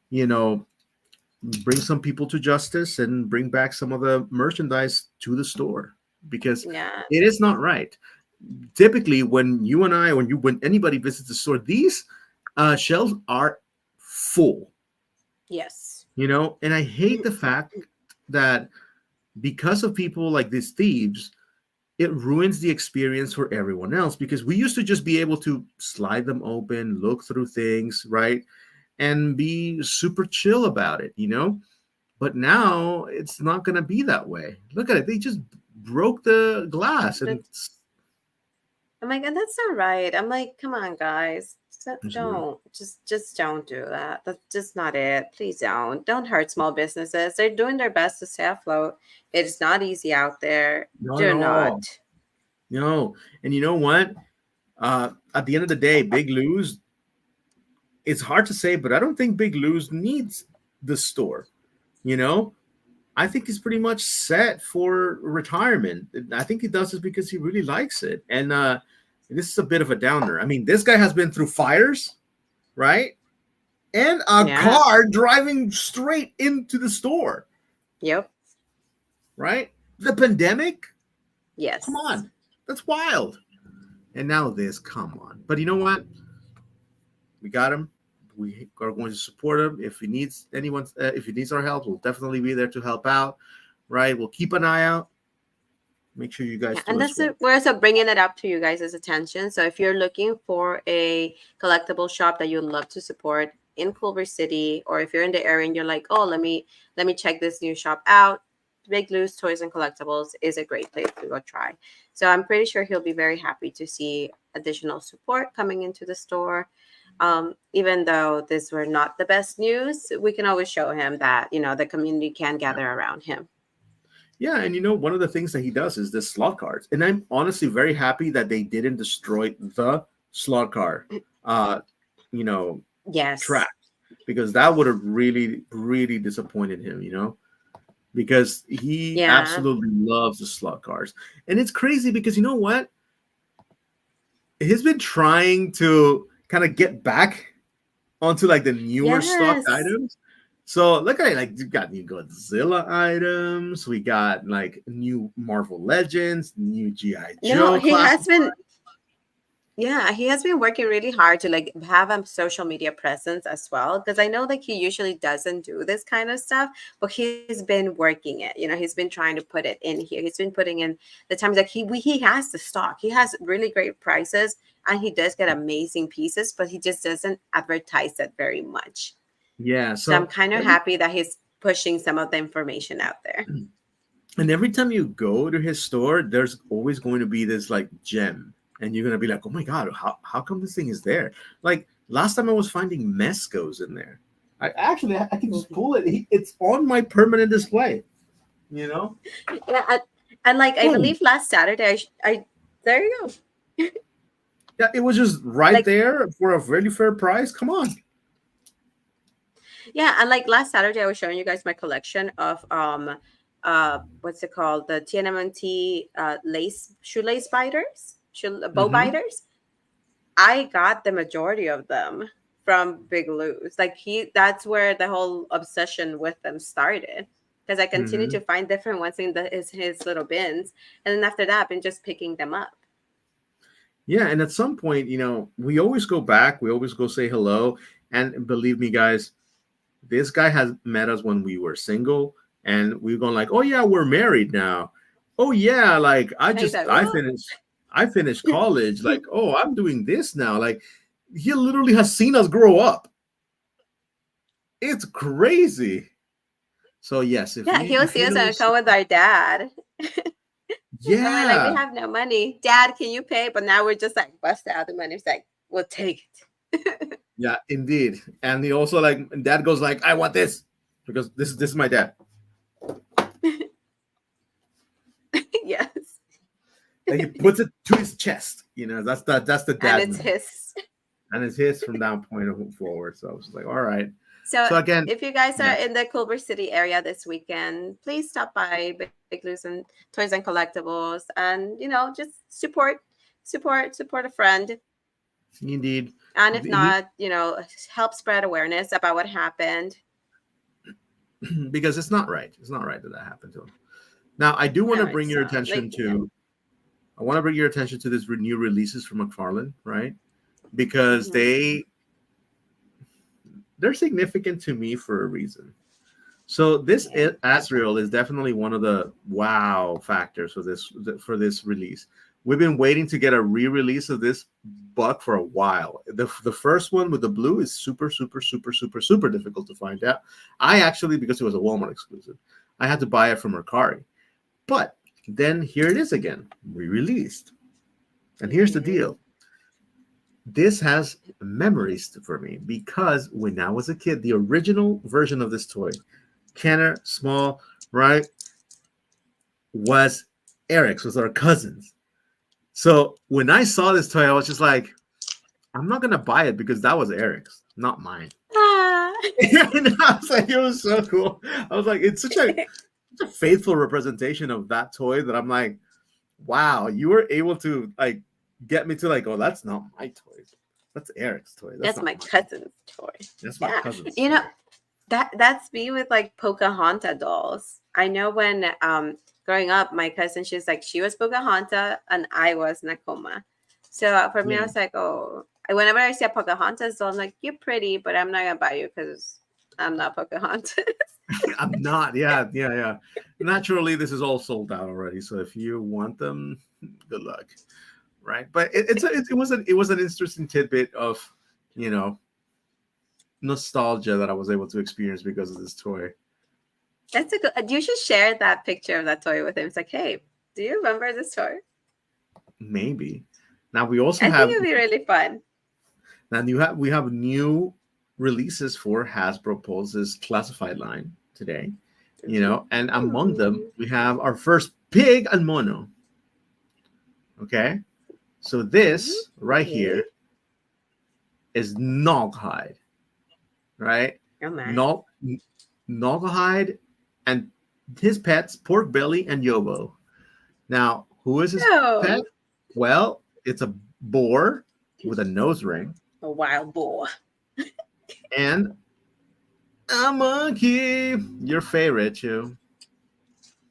you know bring some people to justice and bring back some of the merchandise to the store because Yeah, it is not right. Typically, when anybody visits the store, these shelves are full. yes. And I hate the fact that because of people like these thieves, it ruins the experience for everyone else because we used to just be able to slide them open, look through things, right? And be super chill about it. But now it's not going to be that way. Look at it. They just broke the glass and That's I'm like, and that's not right. I'm like, come on, guys. Mhm. Don't just don't do that. That's just not it. Please don't. Don't hurt small businesses. They're doing their best to stay afloat. It's not easy out there. No, Do not. no, no. And you know what? At the end of the day, Big Lou's, it's hard to say, but I don't think Big Lou's needs the store. You know, I think he's pretty much set for retirement. I think he does this because he really likes it. And this is a bit of a downer. I mean, this guy has been through fires, right? And a Yeah. car driving straight into the store, Yep. right? The pandemic, come Yes. on, that's wild. And now this, come on. But you know what? We got him. We are going to support him. If he needs anyone, if he needs our help, we'll definitely be there to help out, right? We'll keep an eye out. Make sure you Yeah, guys and do as that's well. it. We're also bringing it up to you guys' attention. So if you're looking for a collectible shop that you'd love to support in Culver City, or if you're in the area and you're like, oh, let me check this new shop out, Big Lou's Toys and Collectibles is a great place to go try. So I'm pretty sure he'll be very happy to see additional support coming into the store. Even though this were not the best news, we can always show him that the community can Yeah. gather around him. Yeah, and you know, one of the things that he does is the slot cards. And I'm honestly very happy that they didn't destroy the slot card, uh, you know, track, Yes. because that would have really, really disappointed him, because he Yeah. absolutely loves the slot cars. And it's crazy because you know what? He's been trying to kind of get back onto like the newer stock Yes. items. So look at it, like you got new Godzilla items, we got like new Marvel Legends, new GI No, Joe he classic. has been, yeah, he has been working really hard to like have a social media presence as well. Because I know like he usually doesn't do this kind of stuff, but he's been working it. He's been trying to put it in here. He's been putting in the times like he has the stock. He has really great prices and he does get amazing pieces, but he just doesn't advertise it very much. Yeah, So I'm so kind of every happy that he's pushing some of the information out there. and every time you go to his store, there's always going to be this like gem, and you're gonna be like, oh my god, how come this thing is there? Like last time I was finding Mescos in there. I can just Mhm. pull it. It's on my permanent display. You know, Yeah, and like I boom. believe last Saturday, I there you go. Yeah, it was just right Like there for a really fair price. Come on. yeah, and like last Saturday, I was showing you guys my collection of what's it called, the TNMNT lace shoelace biters, bow Hmm. biters. I got the majority of them from Big Lou's. Like that's where the whole obsession with them started. Because I continued Hmm. to find different ones in his little bins, and then after that, I've been just picking them up. Yeah, and at some point, we always go back. We always go say hello. And believe me, guys, this guy has met us when we were single, and we've gone like, oh yeah, we're married now. Oh yeah, like And he's like, I "What?" finished college. Like, oh, I'm doing this now. Like, he literally has seen us grow up. It's crazy. So yes, Yeah, he'll if see you us know, and come with our dad. And we're like, we yeah, have no money. Dad, can you pay? But now we're just like bust out the money. It's like, we'll take it. yeah, indeed. And he also like dad goes like, I want this because this is my dad. Yes. And he puts it to his chest. That's the And dad it's move, his. and it's his from that point forward. So I was like, all right. So So again, if you guys are yeah, in the Culver City area this weekend, please stop by Big Lou's and Toys and Collectibles and just support a friend. indeed, And if he not, help spread awareness about what happened. because it's not right. It's not right that happened to him. Now, I do want No, to bring it's your not. attention Like, yeah. to. I want to bring your attention to this new releases from McFarlane, right? Because Hmm. they're significant to me for a reason. So this Yeah. Asriel is definitely one of the wow factors for this release. We've been waiting to get a re-release of this buck for a while. The first one with the blue is super super super super super difficult to find out. I actually, because it was a Walmart exclusive, I had to buy it from Mercari. But then here it is again, re-released. And here's the Mhm. deal. This has memories for me because when I was a kid, the original version of this toy, Kenner, small, right, was Eric's, was our cousins. So when I saw this toy, I was just like, I'm not gonna buy it because that was Eric's, not mine. Ah. And I was like, it was so cool. I was like, it's such a faithful representation of that toy that I'm like, wow, you were able to like get me to like, oh, that's not my toy. That's Eric's toy. That's That's not my mine. cousin's toy. That's my Yeah. cousin's You know, toy. that's me with like Pocahontas dolls. I know when growing up, my cousin, she's like, she was Pocahontas and I was Nakoma. So for me, I Yeah. was like, oh, whenever I see a Pocahontas doll, I'm like, you're pretty, but I'm not gonna buy you because I'm not Pocahontas. I'm not. Yeah, yeah, yeah. Naturally, this is all sold out already. So if you want them, good luck. Right. But it was an interesting tidbit of, you know, nostalgia that I was able to experience because of this toy. That's a good. You should share that picture of that toy with him. It's like, hey, do you remember this toy? Maybe. Now we also I think have it'd be really fun. we have new releases for Hasbro Pulse's classified line today. You know, and among them Ooh. we have our first pig and mono. Okay. So this right Okay. here is Noghide, right? Oh my. Nog Noghide and his pets, Pork Belly and Yobo. Now, who is his pet? Oh, Well, it's a boar with a nose ring a wild boar. and a monkey. Your favorite, you.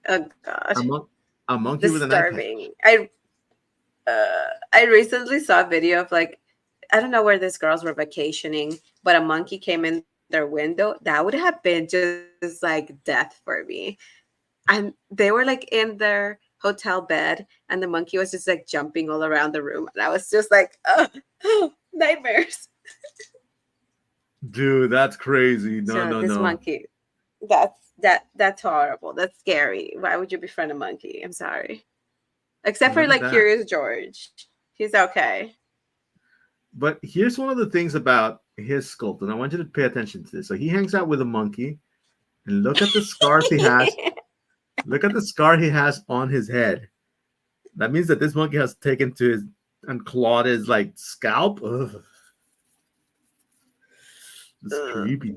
Oh God, A, a monkey with an eye patch. disturbing. I recently saw a video of like, I don't know where these girls were vacationing, but a monkey came in their window. That would have been just like death for me. And they were like in their hotel bed, and the monkey was just like jumping all around the room, and I was just like, oh, nightmares. Dude, that's crazy. No, So no, this no. monkey, that's horrible. That's scary. Why would you befriend a monkey? I'm sorry. Except for Look at like that. Curious George, he's okay. But here's one of the things about his sculpt, and I want you to pay attention to this. So he hangs out with a monkey, and look at the scars he has. Look at the scar he has on his head. That means that this monkey has taken to his and clawed his like scalp. Ugh, it's Ugh. creepy.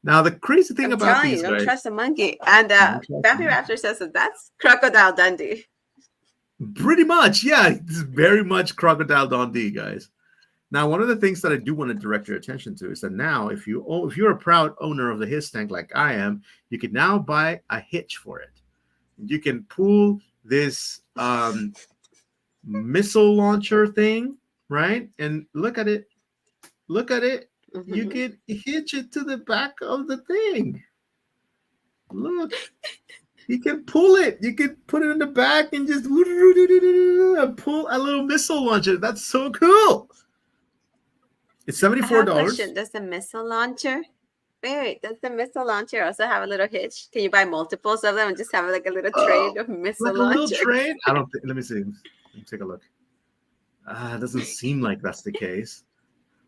Now the crazy thing I'm about telling you, these don't guys, trust a monkey. And don't trust Bambi them. Raptor says that that's Crocodile Dundee. Pretty much, yeah, it's very much Crocodile Dundee, guys. Now, one of the things that I do want to direct your attention to is that now, if you're a proud owner of the His tank like I am, you can now buy a hitch for it. You can pull this missile launcher thing, right? And look at it. Look at it. You Mhm. can hitch it to the back of the thing. Look, you can pull it. You can put it in the back and just pull a little missile launcher. That's so cool. It's I have a $74. question. Does the missile launcher wait, does the missile launcher also have a little hitch? Can you buy multiples of them and just have like a little Oh, train of missile like a little launchers? train? I don't think. Let me see. Let me take a look. It doesn't seem like that's the case.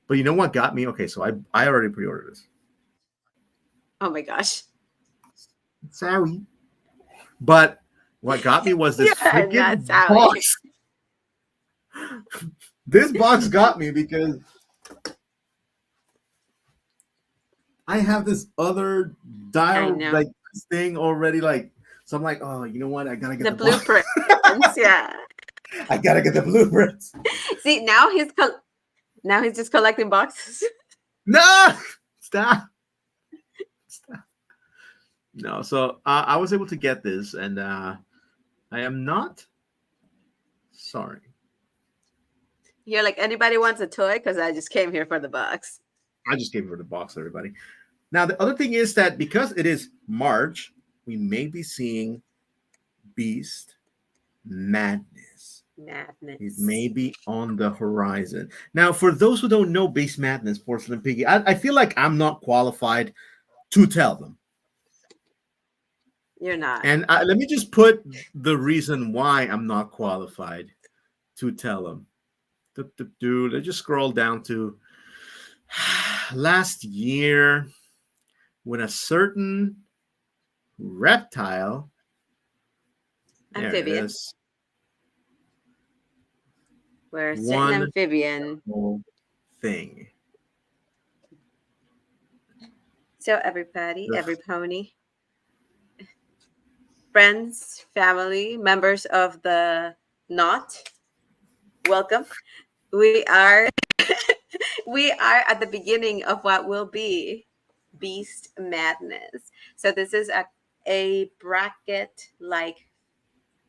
But you know what got me? Okay, so I already pre-ordered this. Oh my gosh. Sorry. But what got me was You this are not freaking Sally. box. This box got me because I have this other I dial know. like thing already. Like, so I'm like, oh, you know what? I gotta get The the box. blueprints, yeah. I gotta get the blueprints. See, now he's just collecting boxes. No, stop. Stop. No, so I was able to get this, and I am not sorry. You're like, anybody wants a toy? Because I just came here for the box. I just gave her the box, everybody. Now, the other thing is that because it is March, we may be seeing Beast Madness. It Madness. may be on the horizon. Now, for those who don't know Beast Madness, Porcelain Piggy, I feel like I'm not qualified to tell them. You're not. And let me just put the reason why I'm not qualified to tell them. Let's just scroll down to last year when a certain reptile, there it Amphibian, is, where a certain one amphibian. whole thing. So everybody, Ugh. every pony, friends, family, members of the knot, welcome. We are we are at the beginning of what will be Beast Madness. So this is a bracket like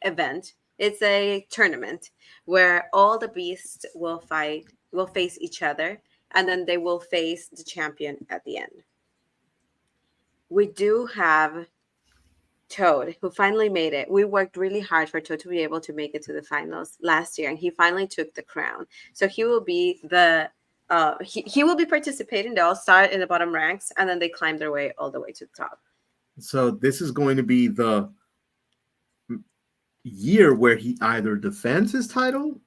event. It's a tournament where all the beasts will face each other, and then they will face the champion at the end. We do have Toad, who finally made it. We worked really hard for Toad to be able to make it to the finals last year, and he finally took the crown. So he will be he will be participating. They all start in the bottom ranks, and then they climb their way all the way to the top. So this is going to be the year where he either defends his title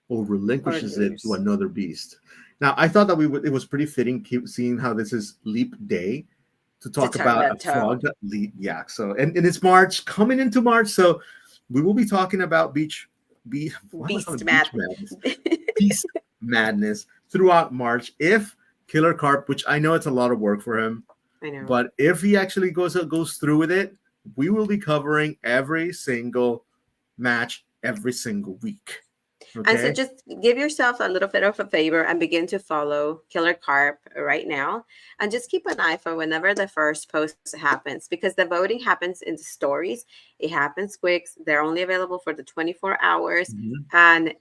or Or relinquishes it to lose another beast. Now, I thought that it was pretty fitting, seeing how this is Leap Day, to to talk talk about a about frog Toad. that leap. Yeah. So, and it's March, coming into March. So, we will be talking about why am I calling Beast it beach Mad. madness? Beast madness throughout March. If Killer Carp, which I know it's a lot of work for him, I know. but if he actually goes through with it, we will be covering every single match every single week. And so Okay. just give yourself a little bit of a favor and begin to follow Killer Carp right now. And just keep an eye for whenever the first post happens, because the voting happens in the stories. It happens quick. They're only available for the 24 hours. Mhm. And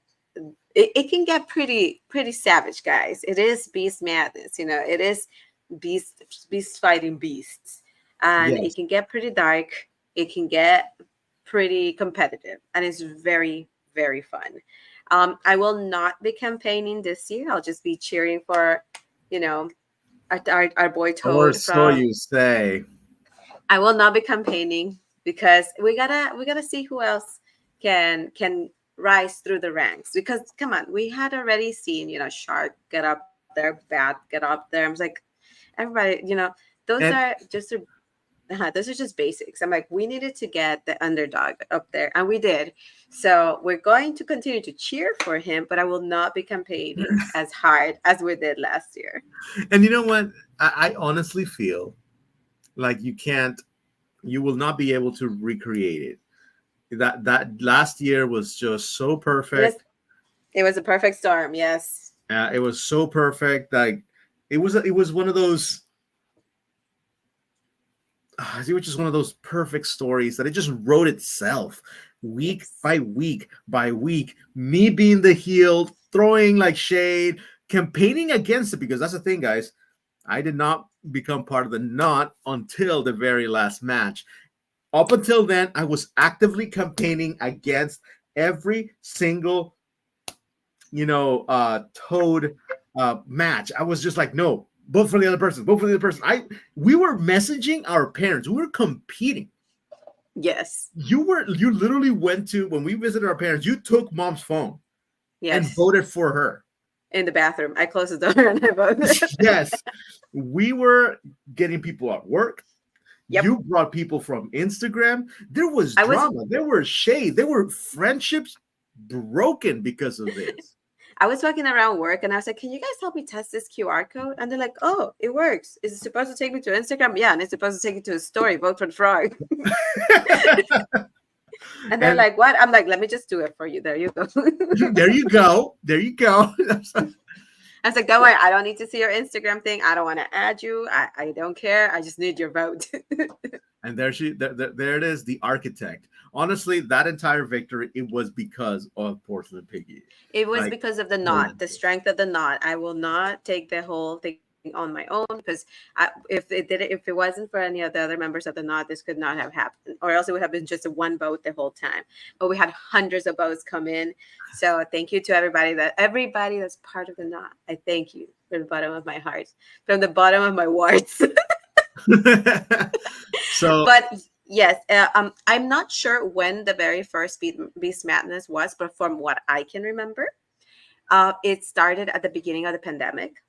it can get pretty savage, guys. It is beast madness. It is beast fighting beasts. And it Yes. can get pretty dark. It can get pretty competitive. And it's very, very fun. I will not be campaigning this year. I'll just be cheering for, you know, our boy Or Toad so from. you say. I will not be campaigning because we gotta see who else can rise through the ranks. Because come on, we had already seen Shark get up there, Bat get up there. I was like, everybody, those And are just those are just basics. I'm like, we needed to get the underdog up there, and we did. So we're going to continue to cheer for him, but I will not be campaigning as hard as we did last year. and you know what? I honestly feel like you will not be able to recreate it. That last year was just so It was perfect. it was a perfect storm. Yes. It was so perfect. Like it was one of those. It was just one of those perfect stories that it just wrote itself week Yes. by week by week. Me being the heel, throwing like shade, campaigning against it, because that's the thing, guys. I did not become part of the knot until the very last match. Up until then, I was actively campaigning against every single, Toad match. I was just like, no, vote for the other person, vote for the other person. We were messaging our parents. We were competing. Yes. You literally went to, when we visited our parents, you took mom's phone and Yes. voted for her. In the bathroom, I closed the door and I voted. Yes. We were getting people at work. Yep. You brought people from Instagram. There was I was drama. There were shade. There were friendships broken because of this. I was walking around work and I was like, "Can you guys help me test this QR code?" And they're like, "Oh, it works. Is it supposed to take me to Instagram? Yeah, and it's supposed to take you to a story. Vote for the frog." And they're And like, "What?" I'm like, "Let me just do it for you. There you go." there you go. There you go. I was like, "Don't worry. I don't need to see your Instagram thing. I don't want to add you. I don't care. I just need your vote." And there it is, the architect. Honestly, that entire victory, it was because of Porcelain Piggy. It was Like, because of the no, knot, the strength of the knot. I will not take the whole thing on my own because if it wasn't for any of the other members of the knot, this could not have happened, or else it would have been just one vote the whole time. But we had hundreds of votes come in, so thank you to everybody that's part of the knot. I thank you from the bottom of my heart, from the bottom of my warts. so But Yes, I'm not sure when the very first Beast Madness was, but from what I can remember, it started at the beginning of the pandemic.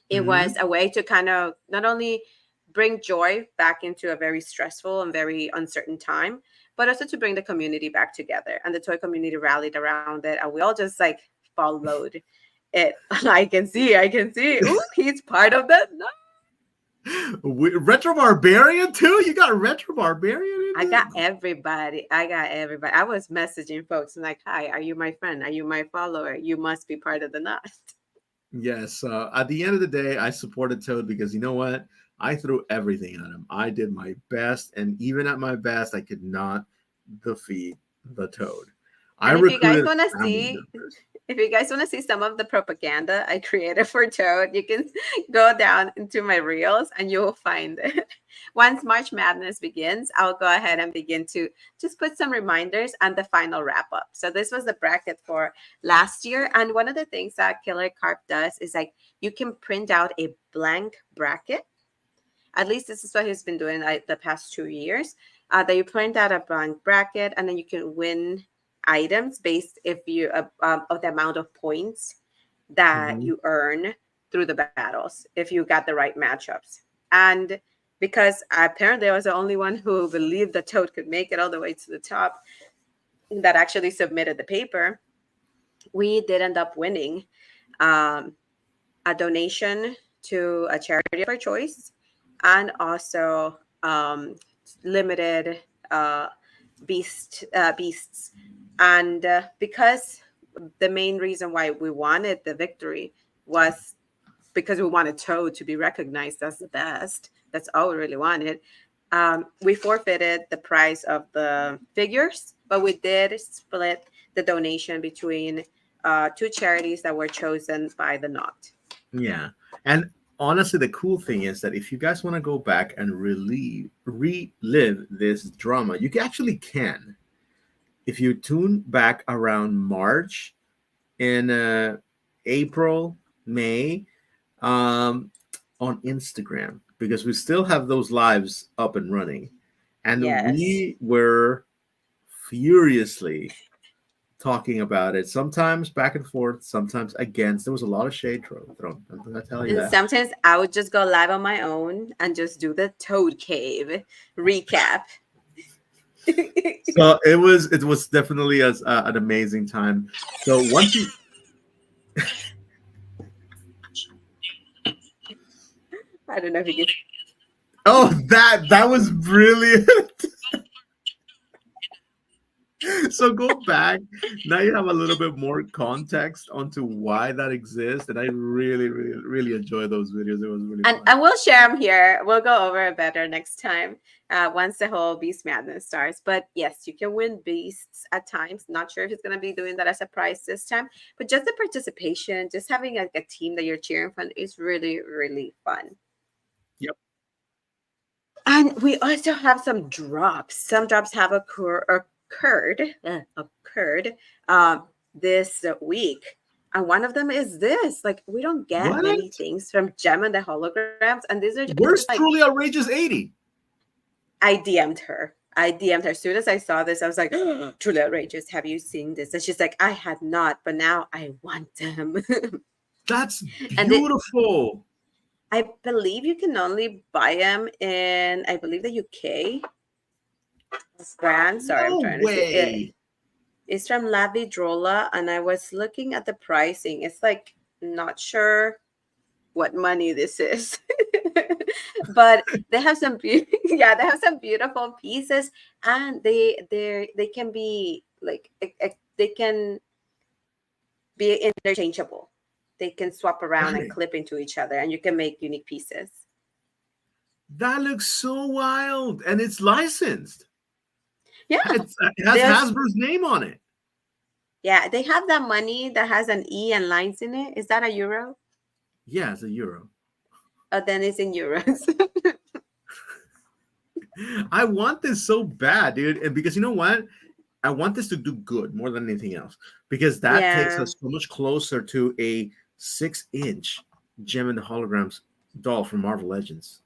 It Hmm. was a way to kind of not only bring joy back into a very stressful and very uncertain time, but also to bring the community back together. And the toy community rallied around it, and we all just like followed it. I can see. Ooh, he's part of that. No, Retro Barbarian too. You got Retro Barbarian in I there. got everybody. I got everybody. I was messaging folks like, "Hi, are you my friend? Are you my follower? You must be part of the knot." Yes. At the end of the day, I supported Toad because you know what? I threw everything at him. I did my best, and even at my best, I could not defeat the Toad. I And if you guys recruited want to family see, members. if you guys want to see some of the propaganda I created for Toad, you can go down into my reels and you will find it. Once March Madness begins, I'll go ahead and begin to just put some reminders and the final wrap up. So this was the bracket for last year, and one of the things that Killer Carp does is like you can print out a blank bracket. At least this is what he's been doing like the past 2 years. That you print out a blank bracket, and then you can win items based if you of the amount of points that Mhm. you earn through the battles if you got the right matchups. And because apparently I was the only one who believed that Toad could make it all the way to the top that actually submitted the paper, we did end up winning um, a donation to a charity of our choice, and also limited uh, beasts. And because the main reason why we wanted the victory was because we wanted Toad to be recognized as the best. That's all we really wanted. We forfeited the price of the figures, but we did split the donation between two charities that were chosen by the knot. Yeah. And honestly, the cool thing is that if you guys want to go back and relive this drama, you actually can. If you tune back around March in April, May, um, on Instagram, because we still have those lives up and running. And Yes. we were furiously talking about it, sometimes back and forth, sometimes against. There was a lot of shade thrown. I'm going to tell you And that. sometimes I would just go live on my own and just do the Toad Cave recap. So it was definitely an amazing time. So once you I don't know if you can. oh that was brilliant. So go back. Now you have a little bit more context onto why that exists, and I really, really, really enjoy those videos. It was really fun. And we'll share them here. We'll go over it better next time once the whole Beast Madness starts. But yes, you can win beasts at times. Not sure if it's going to be doing that as a prize this time, but just the participation, just having like a team that you're cheering for is really, really fun. Yep. And we also have some drops. Some drops have occurred this week. And one of them is this. Like, we don't get many What? things from Gem and the holograms. And these are just like, Where's Truly Outrageous 80? I DM'd her. I DM'd her. As soon as I saw this, I was like, truly outrageous. Have you seen this? And she's like, I had not, but now I want them. That's And beautiful. I believe you can only buy them in, I believe, the UK brand. Sorry, I'm No trying to see it. way. It's from La Vidrola, and I was looking at the pricing. It's like not sure what money this is, but they have some yeah, they have some beautiful pieces, and they can be like they can be interchangeable. They can swap around and That, clip into each other, and you can make unique pieces. that looks so wild, and it's licensed. Yeah, It has there's Hasbro's name on it. yeah, they have that money that has an E and lines in it. Is that a euro? Yeah, it's a euro. Oh, then it's in euros. I want this so bad, dude. And because you know what? I want this to do good more than anything else. Because that takes Yeah. us so much closer to a 6-inch Gem and the Holograms doll from Marvel Legends.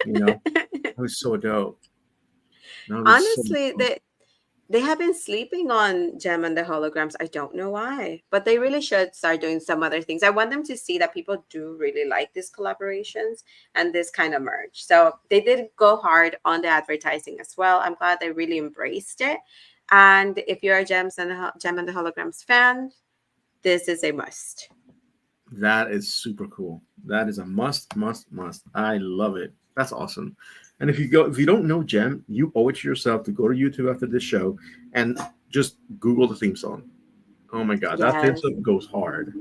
You know? It was so dope. That would be so Honestly, cool. they have been sleeping on Gem and the holograms. I don't know why, but they really should start doing some other things. I want them to see that people do really like these collaborations and this kind of merch. So they did go hard on the advertising as well. I'm glad they really embraced it. And if you're a Gem and the holograms fan, this is a must. That is super cool. That is a must, must, must. I love it. That's awesome. And if you don't know Gem, you owe it to yourself to go to YouTube after this show and just Google the theme song. Oh my god, that theme Yes, song goes hard,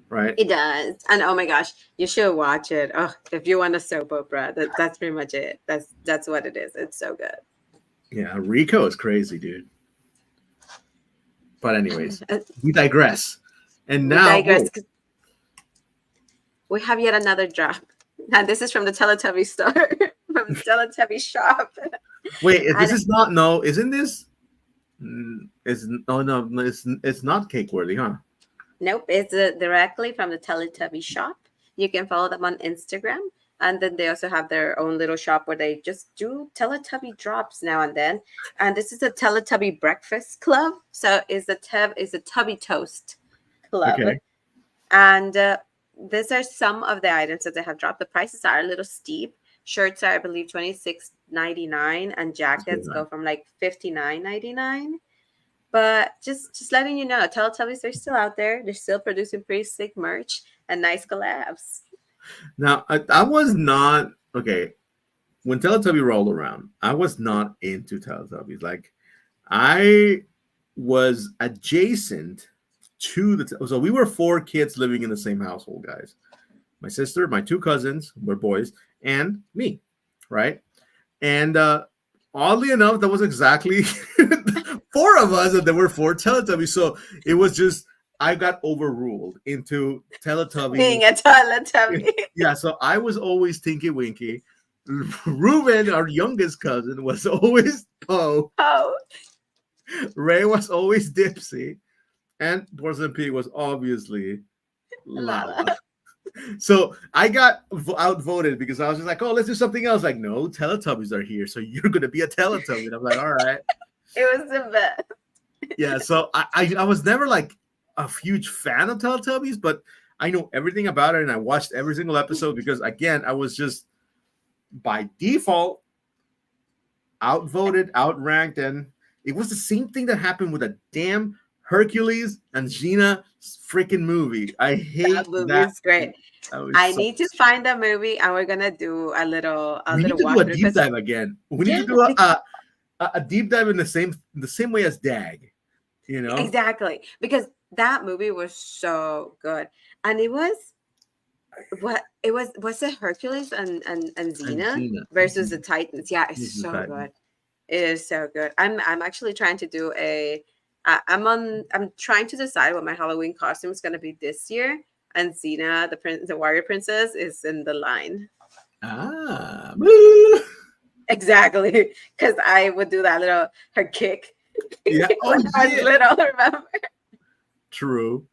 right? it does. And oh my gosh, you should watch it. Oh, if you want a soap opera, that's pretty much it. That's what it is. It's so good. Yeah, Rico is crazy, dude. But anyways, Uh, we digress. And we now, digress. 'Cause we have yet another drop. And this is from the Teletubby store, from the Teletubby shop. wait, this And is not no, isn't this? It's oh no, it's not cake worthy, huh? nope, it's directly from the Teletubby shop. You can follow them on Instagram. And then they also have their own little shop where they just do Teletubby drops now and then. And this is a Teletubby breakfast club. So is a Tubby Toast club. Okay, And these are some of the items that they have dropped. The prices are a little steep. Shirts are, I believe, 26.99, and let's go jackets go then. from like 59.99. But just letting you know, Teletubbies are still out there. They're still producing pretty sick merch and nice collabs. Now, I was not okay when Teletubby rolled around. I was not into Teletubbies. Like I was adjacent to so we were four kids living in the same household, guys. My sister, my two cousins were boys, and me, right? And oddly enough, that was exactly four of us, and there were four Teletubbies. So it was just I got overruled into Teletubby. Being a Teletubby. Yeah, so I was always Tinky Winky. Ruben, our youngest cousin, was always Poe. Oh, Ray was always Dipsy, and Porcelain Pig was obviously Lala. Lala. So I got outvoted because I was just like, "Oh, let's do something else." Like, no, Teletubbies are here, so you're gonna be a Teletubby. And I'm like, "All right, It was the best. yeah." So I was never like a huge fan of Teletubbies, but I know everything about it, and I watched every single episode because again, I was just by default outvoted, outranked, and it was the same thing that happened with a damn Hercules and Xena freaking movie. I That hate movie that. is great. That was I so. need to find the movie, and we're gonna do a We need little to do a walkthrough deep because dive again. We need to yeah, do a deep dive in the same way as Dag. You know, exactly, because that movie was so good, and it was what it was it Hercules and and Xena versus the Xena Titans. Yeah, it's is the so Titan. good. It is so good. I'm actually trying to do I'm trying to decide what my Halloween costume is gonna be this year, and Xena, the warrior princess, is in the line. Ah, woo. Exactly, because I would do that little her kick Yeah. Oh when I was yeah. little. Remember? True.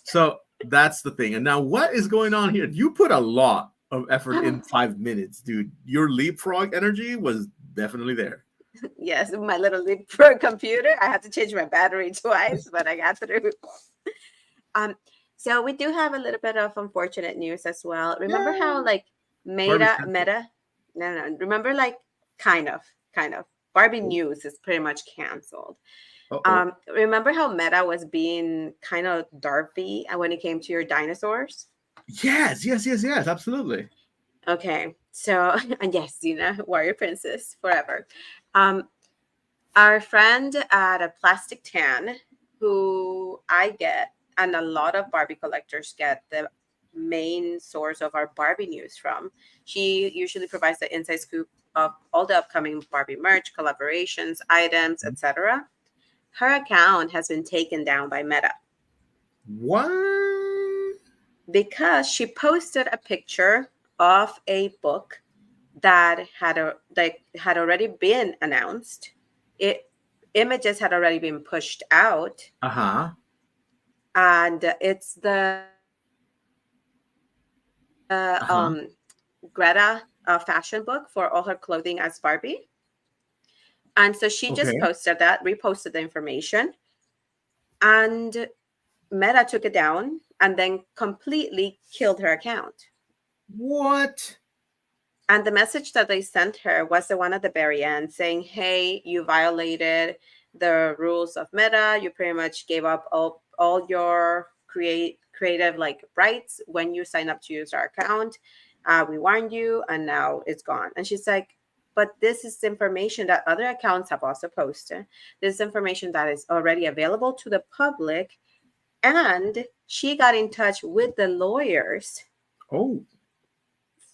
So that's the thing. And now, what is going on here? You put a lot of effort in 5 minutes, dude. Your leapfrog energy was definitely there. Yes, my little leapfrog computer. I had to change my battery twice, but I got through. Um, so we do have a little bit of unfortunate news as well. Remember how Yeah. like Barbie's Meta canceled. Meta? No, no. Remember like kind of Barbie news is pretty much canceled. Uh oh. Remember how Meta was being kind of derpy when it came to your dinosaurs? Yes, yes, yes, yes. Absolutely. Okay, so and yes, Xena, warrior princess forever. Um, our friend at a plastic tan, who I get, and a lot of Barbie collectors get the main source of our Barbie news from. She usually provides the inside scoop of all the upcoming Barbie merch, collaborations, items, etc. Her account has been taken down by Meta What? because she posted a picture of a book that had already been announced. It images had already been pushed out, Uh huh. and it's the Uh huh. Greta fashion book for all her clothing as Barbie. And so she just Okay. posted that, reposted the information, and Meta took it down and then completely killed her account. What? And the message that they sent her was the one at the very end saying, hey, you violated the rules of Meta. You pretty much gave up all your creative like rights when you sign up to use our account. We warned you and now it's gone. And she's like, but this is information that other accounts have also posted. This is information that is already available to the public. And she got in touch with the lawyers Oh.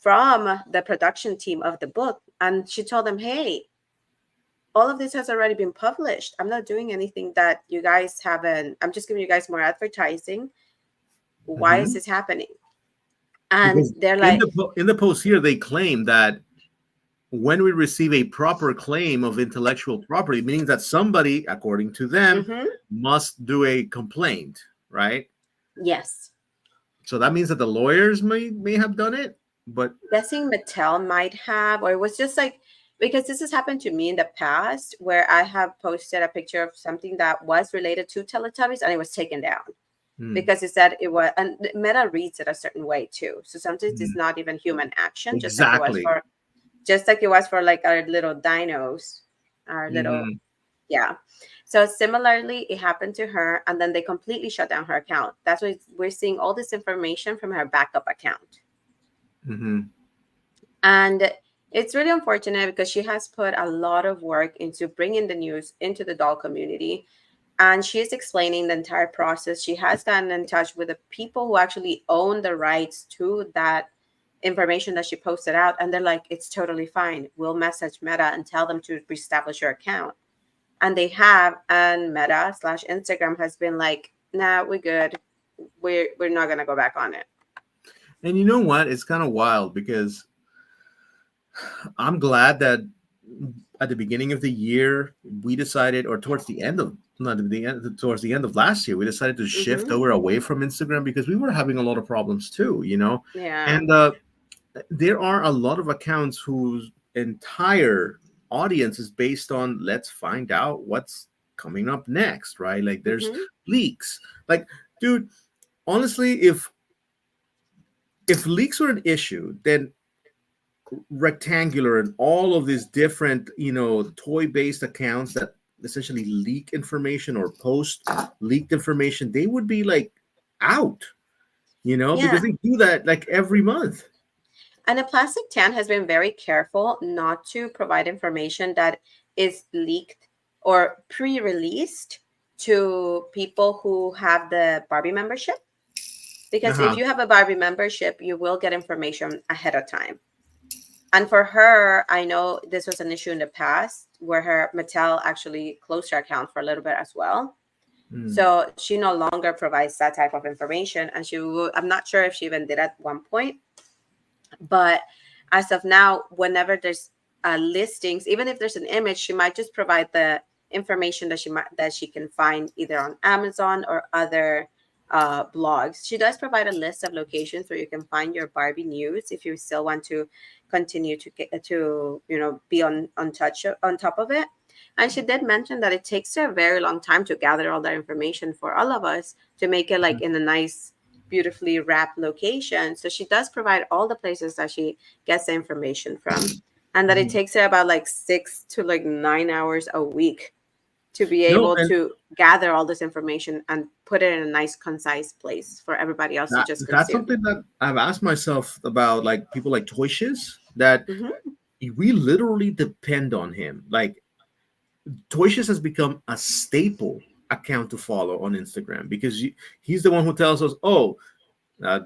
from the production team of the book, and she told them, hey, all of this has already been published. I'm not doing anything that you guys haven't. I'm just giving you guys more advertising. Why is Hmm. this happening? And Because they're in like, the post here, they claim that when we receive a proper claim of intellectual property, meaning that somebody, according to them, mm-hmm, must do a complaint, right? yes. So that means that the lawyers may have done it, but Guessing Mattel might have, or it was just like, because this has happened to me in the past where I have posted a picture of something that was related to Teletubbies and it was taken down hmm, because it said it was, and Meta reads it a certain way too. So sometimes hmm, it's not even human action, exactly. just like it was for like our little dinos, our little, Hmm. yeah. So similarly, it happened to her, and then they completely shut down her account. That's why we're seeing all this information from her backup account. Hmm. And it's really unfortunate because she has put a lot of work into bringing the news into the doll community. And she is explaining the entire process. She has gotten in touch with the people who actually own the rights to that information that she posted out. And they're like, it's totally fine. We'll message Meta and tell them to reestablish your account. And they have, and Meta slash Instagram has been like, nah, we're good. We're not gonna go back on it. And you know what? It's kind of wild because I'm glad that at the beginning of the year we decided, or towards the end of not the end, towards the end of last year, we decided to shift Mm-hmm. over away from Instagram because we were having a lot of problems too, Yeah. and there are a lot of accounts whose entire audience is based on let's find out what's coming up next, right? Like there's Mm-hmm. leaks. Like, dude, honestly, if leaks were an issue, then rectangular and all of these different toy based accounts that essentially leak information or post leaked information, they would be like out, Yeah. because they do that like every month. And a plastic tan has been very careful not to provide information that is leaked or pre released to people who have the Barbie membership. Because if Uh-huh. you have a Barbie membership, you will get information ahead of time. And for her, I know this was an issue in the past where her Mattel actually closed her account for a little bit as well. Mm. So she no longer provides that type of information. And I'm not sure if she even did at one point, but as of now, whenever there's listings, even if there's an image, she might just provide the information that she can find either on Amazon or other blogs. She does provide a list of locations where you can find your Barbie news if you still want to continue to get to be on top of it. And she did mention that it takes her a very long time to gather all that information for all of us to make it like in a nice, beautifully wrapped location. So she does provide all the places that she gets the information from, and that it Mhm. takes her about like 6 to like 9 hours a week to be No, able and to gather all this information and put it in a nice, concise place for everybody else to just that's consume. something that I've asked myself about, like people like Toyshiz, that Hmm. we literally depend on him. Like Toyshiz has become a staple account to follow on Instagram because he's the one who tells us, oh,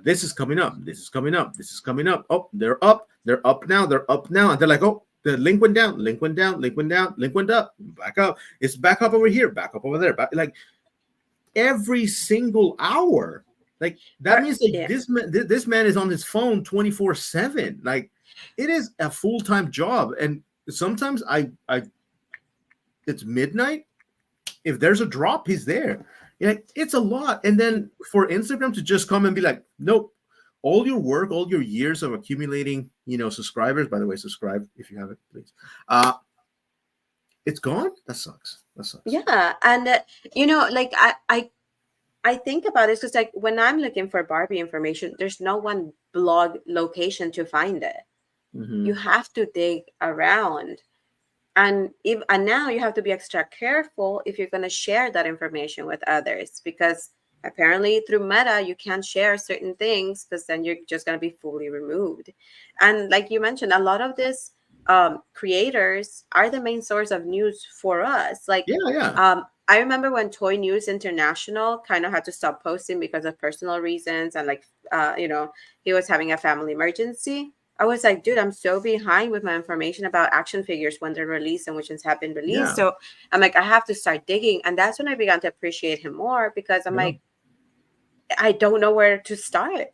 this is coming up, this is coming up, this is coming up. Oh, they're up now, they're up now. And they're like, oh, the link went down, link went down, link went down, link went up, back up. It's back up over here, back up over there. Like every single hour. Like that Or means like yeah, this man is on his phone 24/7. Like it is a full-time job. And sometimes I it's midnight. If there's a drop, he's there. Yeah, it's a lot. And then for Instagram to just come and be like, nope, all your work, all your years of accumulating, subscribers. By the way, subscribe if you haven't, please. Uh, It's gone. That sucks. That sucks. Yeah, and like I think about it because like when I'm looking for Barbie information, there's no one blog location to find it. You Hmm. have to dig around. And now you have to be extra careful if you're going to share that information with others, because apparently through Meta you can't share certain things because then you're just going to be fully removed. And like you mentioned, a lot of these creators are the main source of news for us. Like Yeah, yeah, I remember when Toy News International kind of had to stop posting because of personal reasons, and like he was having a family emergency. I was like, dude, I'm so behind with my information about action figures when they're released and which ones have been released. yeah, So I'm like, I have to start digging. And that's when I began to appreciate him more, because I'm yeah. like, I don't know where to start.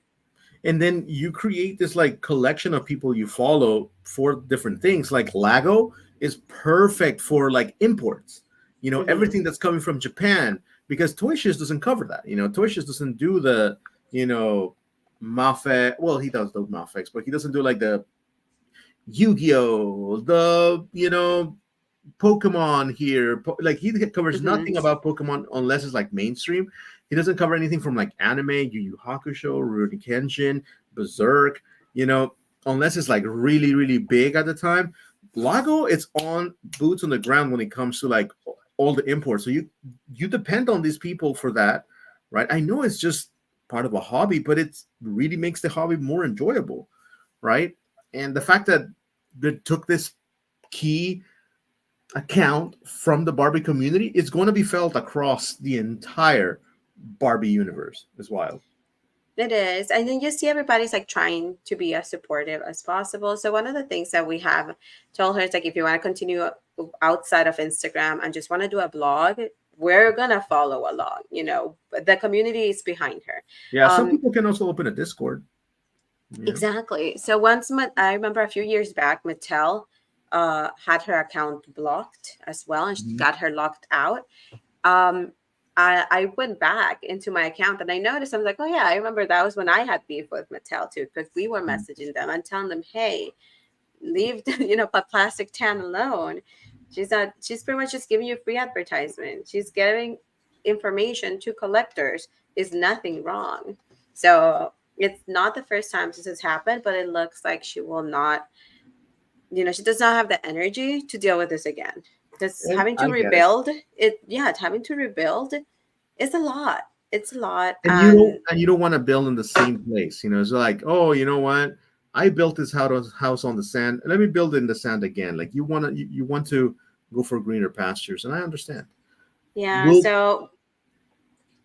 And then you create this like collection of people you follow for different things. Like Lago is perfect for like imports. Hmm. Everything that's coming from Japan, because Toy Shiz doesn't cover that. Toy Shiz doesn't do the you know Mafex. Well, he does the Mafex, but he doesn't do like the Yu-Gi-Oh, the Pokemon here. Like he covers Hmm. nothing about Pokemon unless it's like mainstream. He doesn't cover anything from like anime, Yu Yu Hakusho, Rurouni Kenshin, Berserk. Unless it's like really really big at the time. Lago is on boots on the ground when it comes to like all the imports. So you depend on these people for that, right? I know it's just part of a hobby, but it really makes the hobby more enjoyable, right? And the fact that they took this key account from the Barbie community is going to be felt across the entire Barbie universe. Is wild. It is. And then you see everybody's like trying to be as supportive as possible. So one of the things that we have told her is like, if you want to continue outside of Instagram and just want to do a blog, we're gonna follow along. But the community is behind her. Yeah, some Um, people can also open a Discord. Yeah. exactly. So I remember a few years back, Mattel had her account blocked as well, and she Mhm. got her locked out. um I went back into my account and I noticed, I'm like, oh yeah, I remember that was when I had beef with Mattel too, because we were messaging them and telling them, hey, leave the, plastic tan alone. She's pretty much just giving you free advertisement. She's giving information to collectors. Is nothing wrong. So it's not the first time this has happened, but it looks like she will not, she does not have the energy to deal with this again. Because And having to I get it. rebuild having to rebuild is a lot. It's a lot. And you don't want to build in the same place. It's like, oh, you know what? I built this house on the sand. Let me build it in the sand again. Like you want to go for greener pastures, and I understand. Yeah, Will so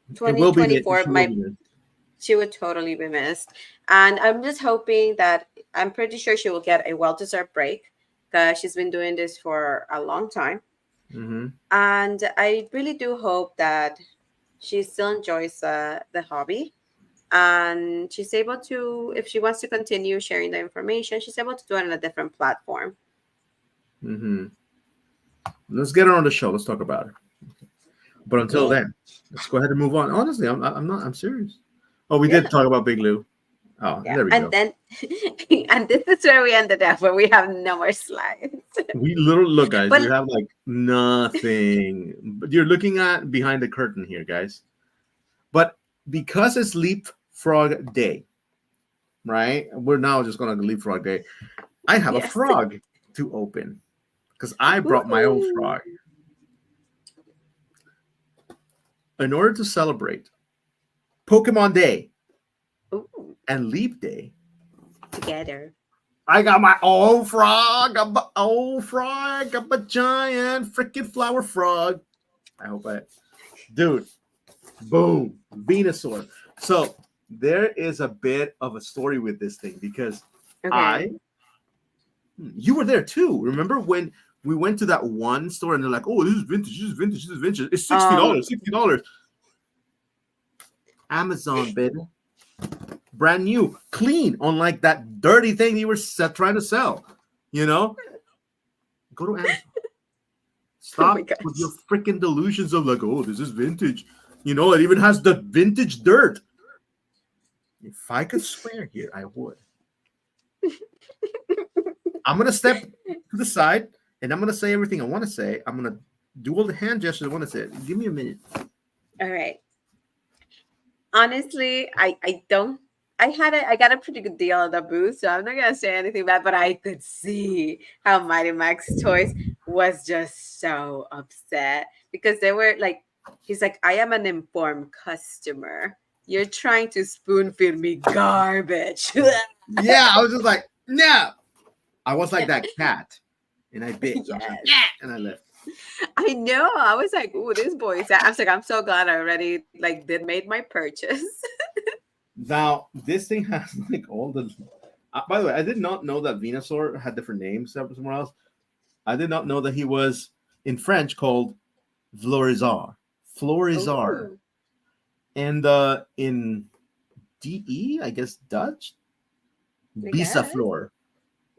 it will be 2024, she will be missed. she would totally be missed. And I'm just hoping that, I'm pretty sure she will get a well-deserved break, because she's been doing this for a long time. Mm-hmm. And I really do hope that she still enjoys the hobby, and she's able to, if she wants to continue sharing the information, she's able to do it on a different platform. Mm-hmm. Let's get her on the show. Let's talk about it. But until Yeah, then, let's go ahead and move on. Honestly, I'm not. I'm serious. Oh, we did yeah, talk about Big Lou. Oh, yeah. there we And go. then, and this is where we ended up, where we have no more slides. We literally look, guys. We But have like nothing. But you're looking at behind the curtain here, guys. But because it's Leapfrog Day, right? We're now just gonna Leapfrog Day. I have a yes. frog to open because I brought my own Woohoo. frog in order to celebrate Pokemon Day Ooh, and Leap Day. together. I got my own frog. I'm my own frog. I'm a giant freaking flower frog. I hope dude, boom, Venusaur. So there is a bit of a story with this thing because Okay. I, you were there too. Remember when we went to that one store and they're like, "Oh, this is vintage. This is vintage. This is vintage. It's Um, $60. $60. Amazon, baby, brand new, clean, unlike that dirty thing you were trying to sell. You know, go to Amazon. oh my Stop with your gosh. freaking delusions of like, oh, this is vintage. It even has the vintage dirt. If I could swear here, I would. I'm gonna step to the side and I'm gonna say everything I want to say. I'm gonna do all the hand gestures I want to say. Give me a minute. All right. Honestly, I don't. I got a pretty good deal at the booth, so I'm not gonna say anything bad. But I could see how Mighty Max Toys was just so upset because they were like, he's like, I am an informed customer. You're trying to spoon feed me garbage. Yeah, I was just like, no. I was like that cat, and I bit. I was like, Yes. yeah, and I left. I know. I was like, "Ooh, this boy is." I was like, "I'm so glad I already like did made my purchase." Now this thing has like all the. By the way, I did not know that Venusaur had different names somewhere else. I did not know that he was in French called Florizar. Florizar. Ooh, And in DE, I guess Dutch, I guess. Bisaflor,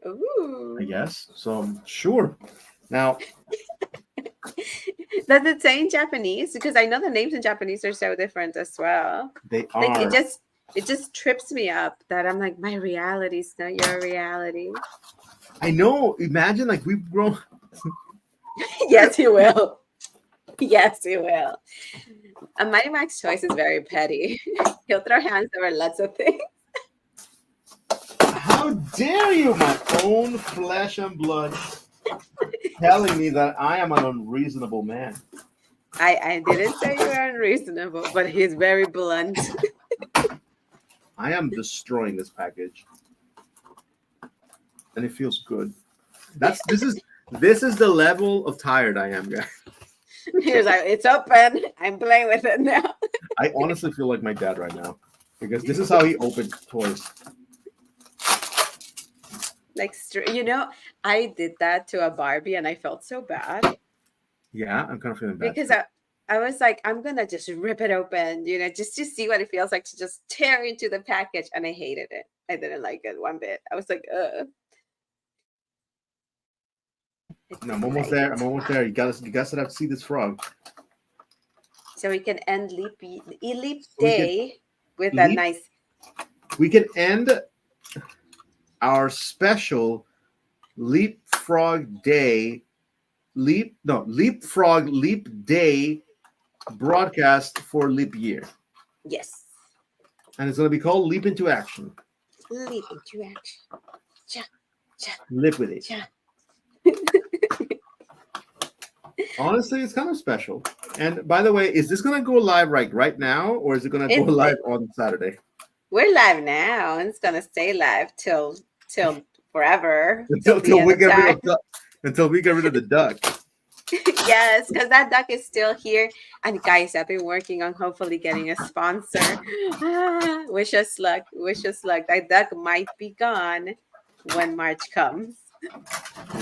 I Ooh. guess. So sure. Now Does it say in Japanese? Because I know the names in Japanese are so different as well. they Like are. it just trips me up that I'm like, my reality's not your reality. I know. Imagine like we've grown. Yes, you will. Yes, you will. Mighty Max Choice is very petty. He'll throw hands over lots of things. How dare you, my own flesh and blood, telling me that I am an unreasonable man? I didn't say you were unreasonable, but he's very blunt. I am destroying this package, and it feels good. This is the level of tired I am, guys. He was like, it's open. I'm playing with it now. I honestly feel like my dad right now because this is how he opens toys. Like, I did that to a Barbie and I felt so bad Yeah, I'm kind of feeling bad because too. I was like, I'm gonna just rip it open, just to see what it feels like to just tear into the package. And I hated it. I didn't like it one bit. I was like, it's No, I'm almost great. there. I'm almost there. You guys have to see this frog. So we can end Leap So we can Day with a leap. nice. We can end our special leapfrog day. Leapfrog leap day broadcast for leap year, Yes. and it's going to be called Leap into Action. Leap into action. Cha, cha, Live with it. cha. Honestly, it's kind of special. And by the way, is this going to go live right now, or is it going to go It's live it, on Saturday we're live now, and it's gonna stay live till forever, till the until end we of get rid time. of until we get rid of the duck? Yes, because that duck is still here. And guys, I've been working on hopefully getting a sponsor. Wish us luck. Wish us luck. That duck might be gone when March comes.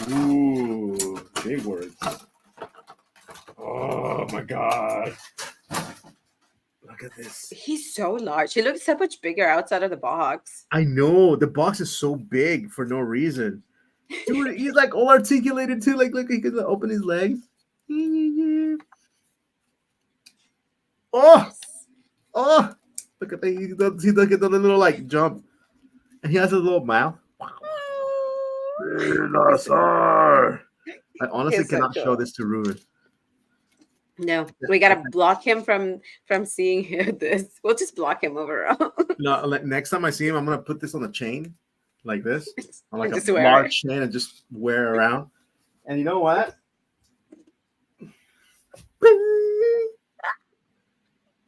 Ooh, big words. Oh my god. Look at this. He's so large. He looks so much bigger outside of the box. I know the box is so big for no reason. Dude, he's like all articulated too. Like, look, he can open his legs. Oh, Yes. oh! Look at that. He look at the little like jump, and he has a little mouth. He's, Venusaur. I honestly he's so cannot show cool. this to Ruben. No, we gotta block him from seeing this. We'll just block him overall. No, like next time I see him, I'm gonna put this on a chain, like this, on like And a just wear it. large chain, and just wear it around. And you know what?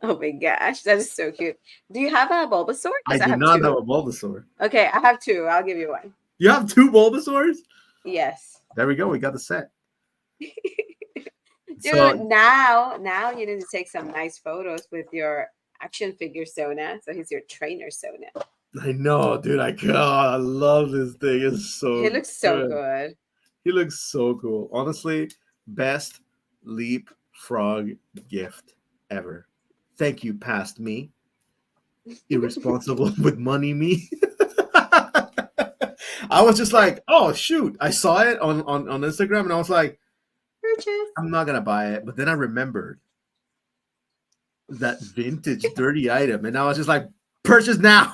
Oh my gosh, that is so cute. Do you have a Bulbasaur? I Because I do have not have two. a Bulbasaur. Okay, I have two. I'll give you one. You have two Bulbasaurs? Yes. There we go. We got the set. Dude, So now you need to take some nice photos with your action figure Sona. So he's your trainer Sona. I know, dude. I love this thing. It's He so looks so good. good. He looks so cool. Honestly, best leapfrog gift ever. Thank you, past me. Irresponsible with money me. I was just like, oh shoot. I saw it on Instagram and I was like, Purchase. I'm not gonna buy it. But then I remembered that vintage dirty item, and I was just like, purchase now.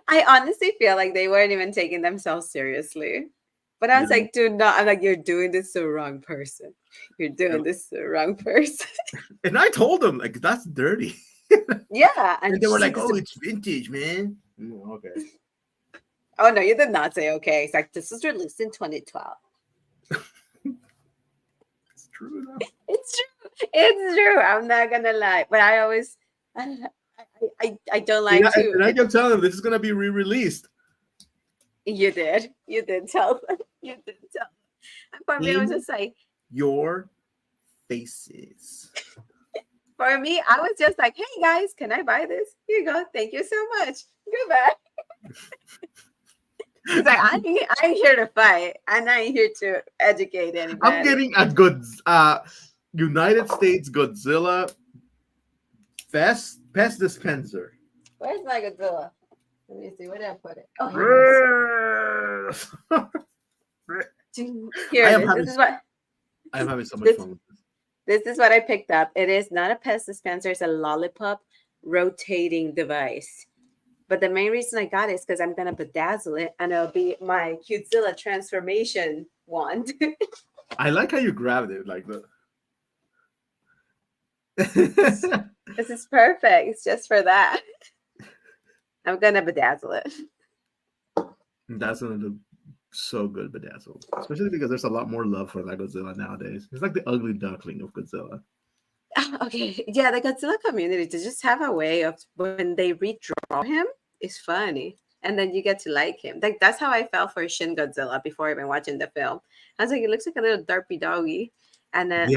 I honestly feel like they weren't even taking themselves seriously. But I was like, do not. I'm like, you're doing this to the wrong person. You're doing this to the wrong person. And I told them like that's dirty. Yeah, And and they were she's like, like, "Oh, it's vintage, man." Okay, oh no, you did not say okay. It's like this was released in 2012. it's true though. It's true. It's true. I'm not gonna lie, but I always, I don't like to. And I kept telling them this is gonna be re-released You did. You did tell them. You did tell them. And for me, I was in just like, your faces. for me, I was just like, hey guys, can I buy this? Here you go. Thank you so much. Goodbye. It's like I ain't here to fight. I'm not here to educate anybody. I'm getting a good United States Godzilla pest dispenser. Where's my Godzilla? Let me see. Where did I put it? Oh, here it is. This is what I am having so much fun with this. This is what I picked up. It is not a pest dispenser. It's a lollipop rotating device. But the main reason I got it is because I'm going to bedazzle it and it'll be my Qzilla transformation wand. I like how you grabbed it like that. This is perfect. It's just for that. I'm going to bedazzle it. That's going to look so good bedazzled. Especially because there's a lot more love for that Godzilla nowadays. It's like the ugly duckling of Godzilla. Okay, yeah, the Godzilla community to just have a way of when they redraw him is funny, and then you get to like him. Like that's how I felt for Shin Godzilla before even watching the film. I was like, it looks like a little derpy doggy, and then I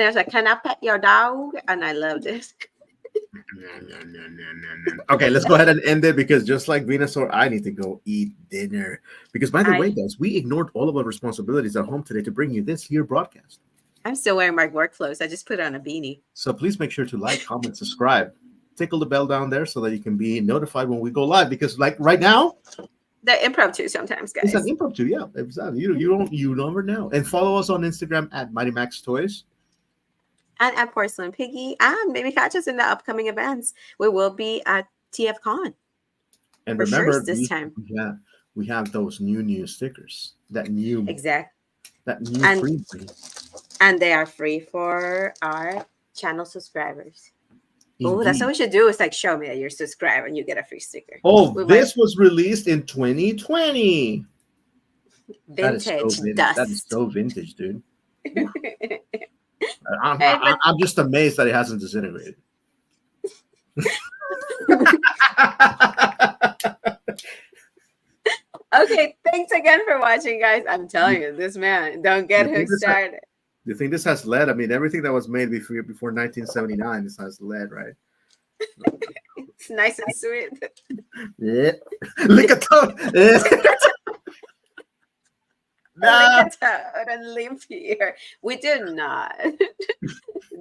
was like, can I pet your dog? And I loved it. Okay, let's go ahead and end it because just like Venusaur, I need to go eat dinner. Because by the way, guys, we ignored all of our responsibilities at home today to bring you this here broadcast. I'm still wearing my work clothes. I just put on a beanie. So please make sure to like, comment, subscribe. Tickle the bell down there so that you can be notified when we go live. Because like right now, they're impromptu sometimes, guys. It's an impromptu, yeah. Exactly. You never know. And follow us on Instagram at Mighty Max Toys. And at Porcelain Piggy. And maybe catch us in the upcoming events. We will be at TFCon. And remember, sure this time. Yeah, we have those new stickers. That new free. And they are free for our channel subscribers. Oh, that's what we should do. Is like show me that you're subscribed and you get a free sticker. Oh, this was released in 2020. Vintage dust. That is so vintage, dude. I'm just amazed that it hasn't disintegrated. Okay, thanks again for watching, guys. I'm telling you, this man, don't get him started. You think this has lead? I mean, everything that was made before 1979, this has lead, right? It's nice and sweet. Yeah. Lick a toad. Lick a toad and live here. We do not.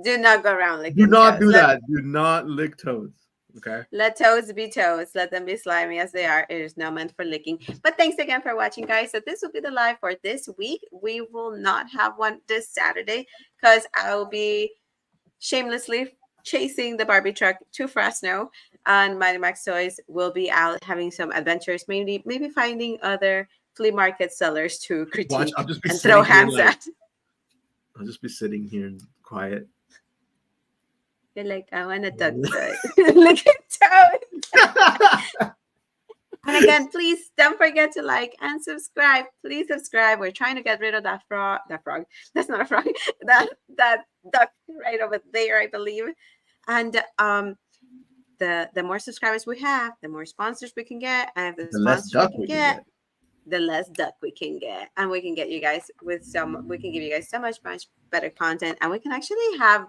Do not go around licking Do not toads. do that. Do not lick toads. Okay. Let toads be toads. Let them be slimy as they are. It is not meant for licking. But thanks again for watching, guys. So this will be the live for this week. We will not have one this Saturday because I will be shamelessly chasing the Barbie truck to Fresno, and Mighty Max Toys will be out having some adventures, maybe finding other flea market sellers to critique and throw hands at. I'll just be sitting here quiet. You're like, I want a duck toy. Look at toad. And again, please don't forget to like and subscribe. Please subscribe. We're trying to get rid of that frog. That's not a frog. That duck right over there, I believe. And the more subscribers we have, the more sponsors we can get. And the less duck we can get, the less duck we can get. And we can get you guys we can give you guys so much better content. And we can actually have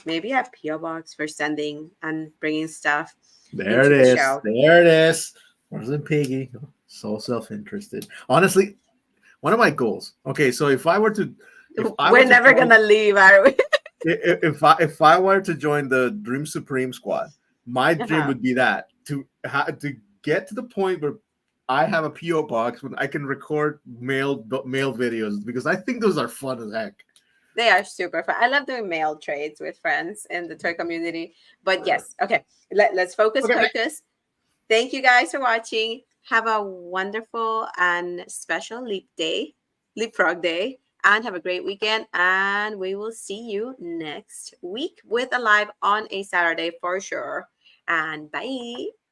maybe a P.O. box for sending and bringing stuff. There it is. There it is. Wasn't Piggy. So self-interested. Honestly, one of my goals. Okay, so if I were to... We're never going to leave, are we? If I were to join the Dream Supreme squad, my dream would be that. To get to the point where I have a P.O. box when I can record mail videos, because I think those are fun as heck. They are super fun. I love doing mail trades with friends in the toy community. But yes, okay. Let's focus. Thank you guys for watching. Have a wonderful and special leapfrog day, and have a great weekend. And we will see you next week with a live on a Saturday for sure. And bye.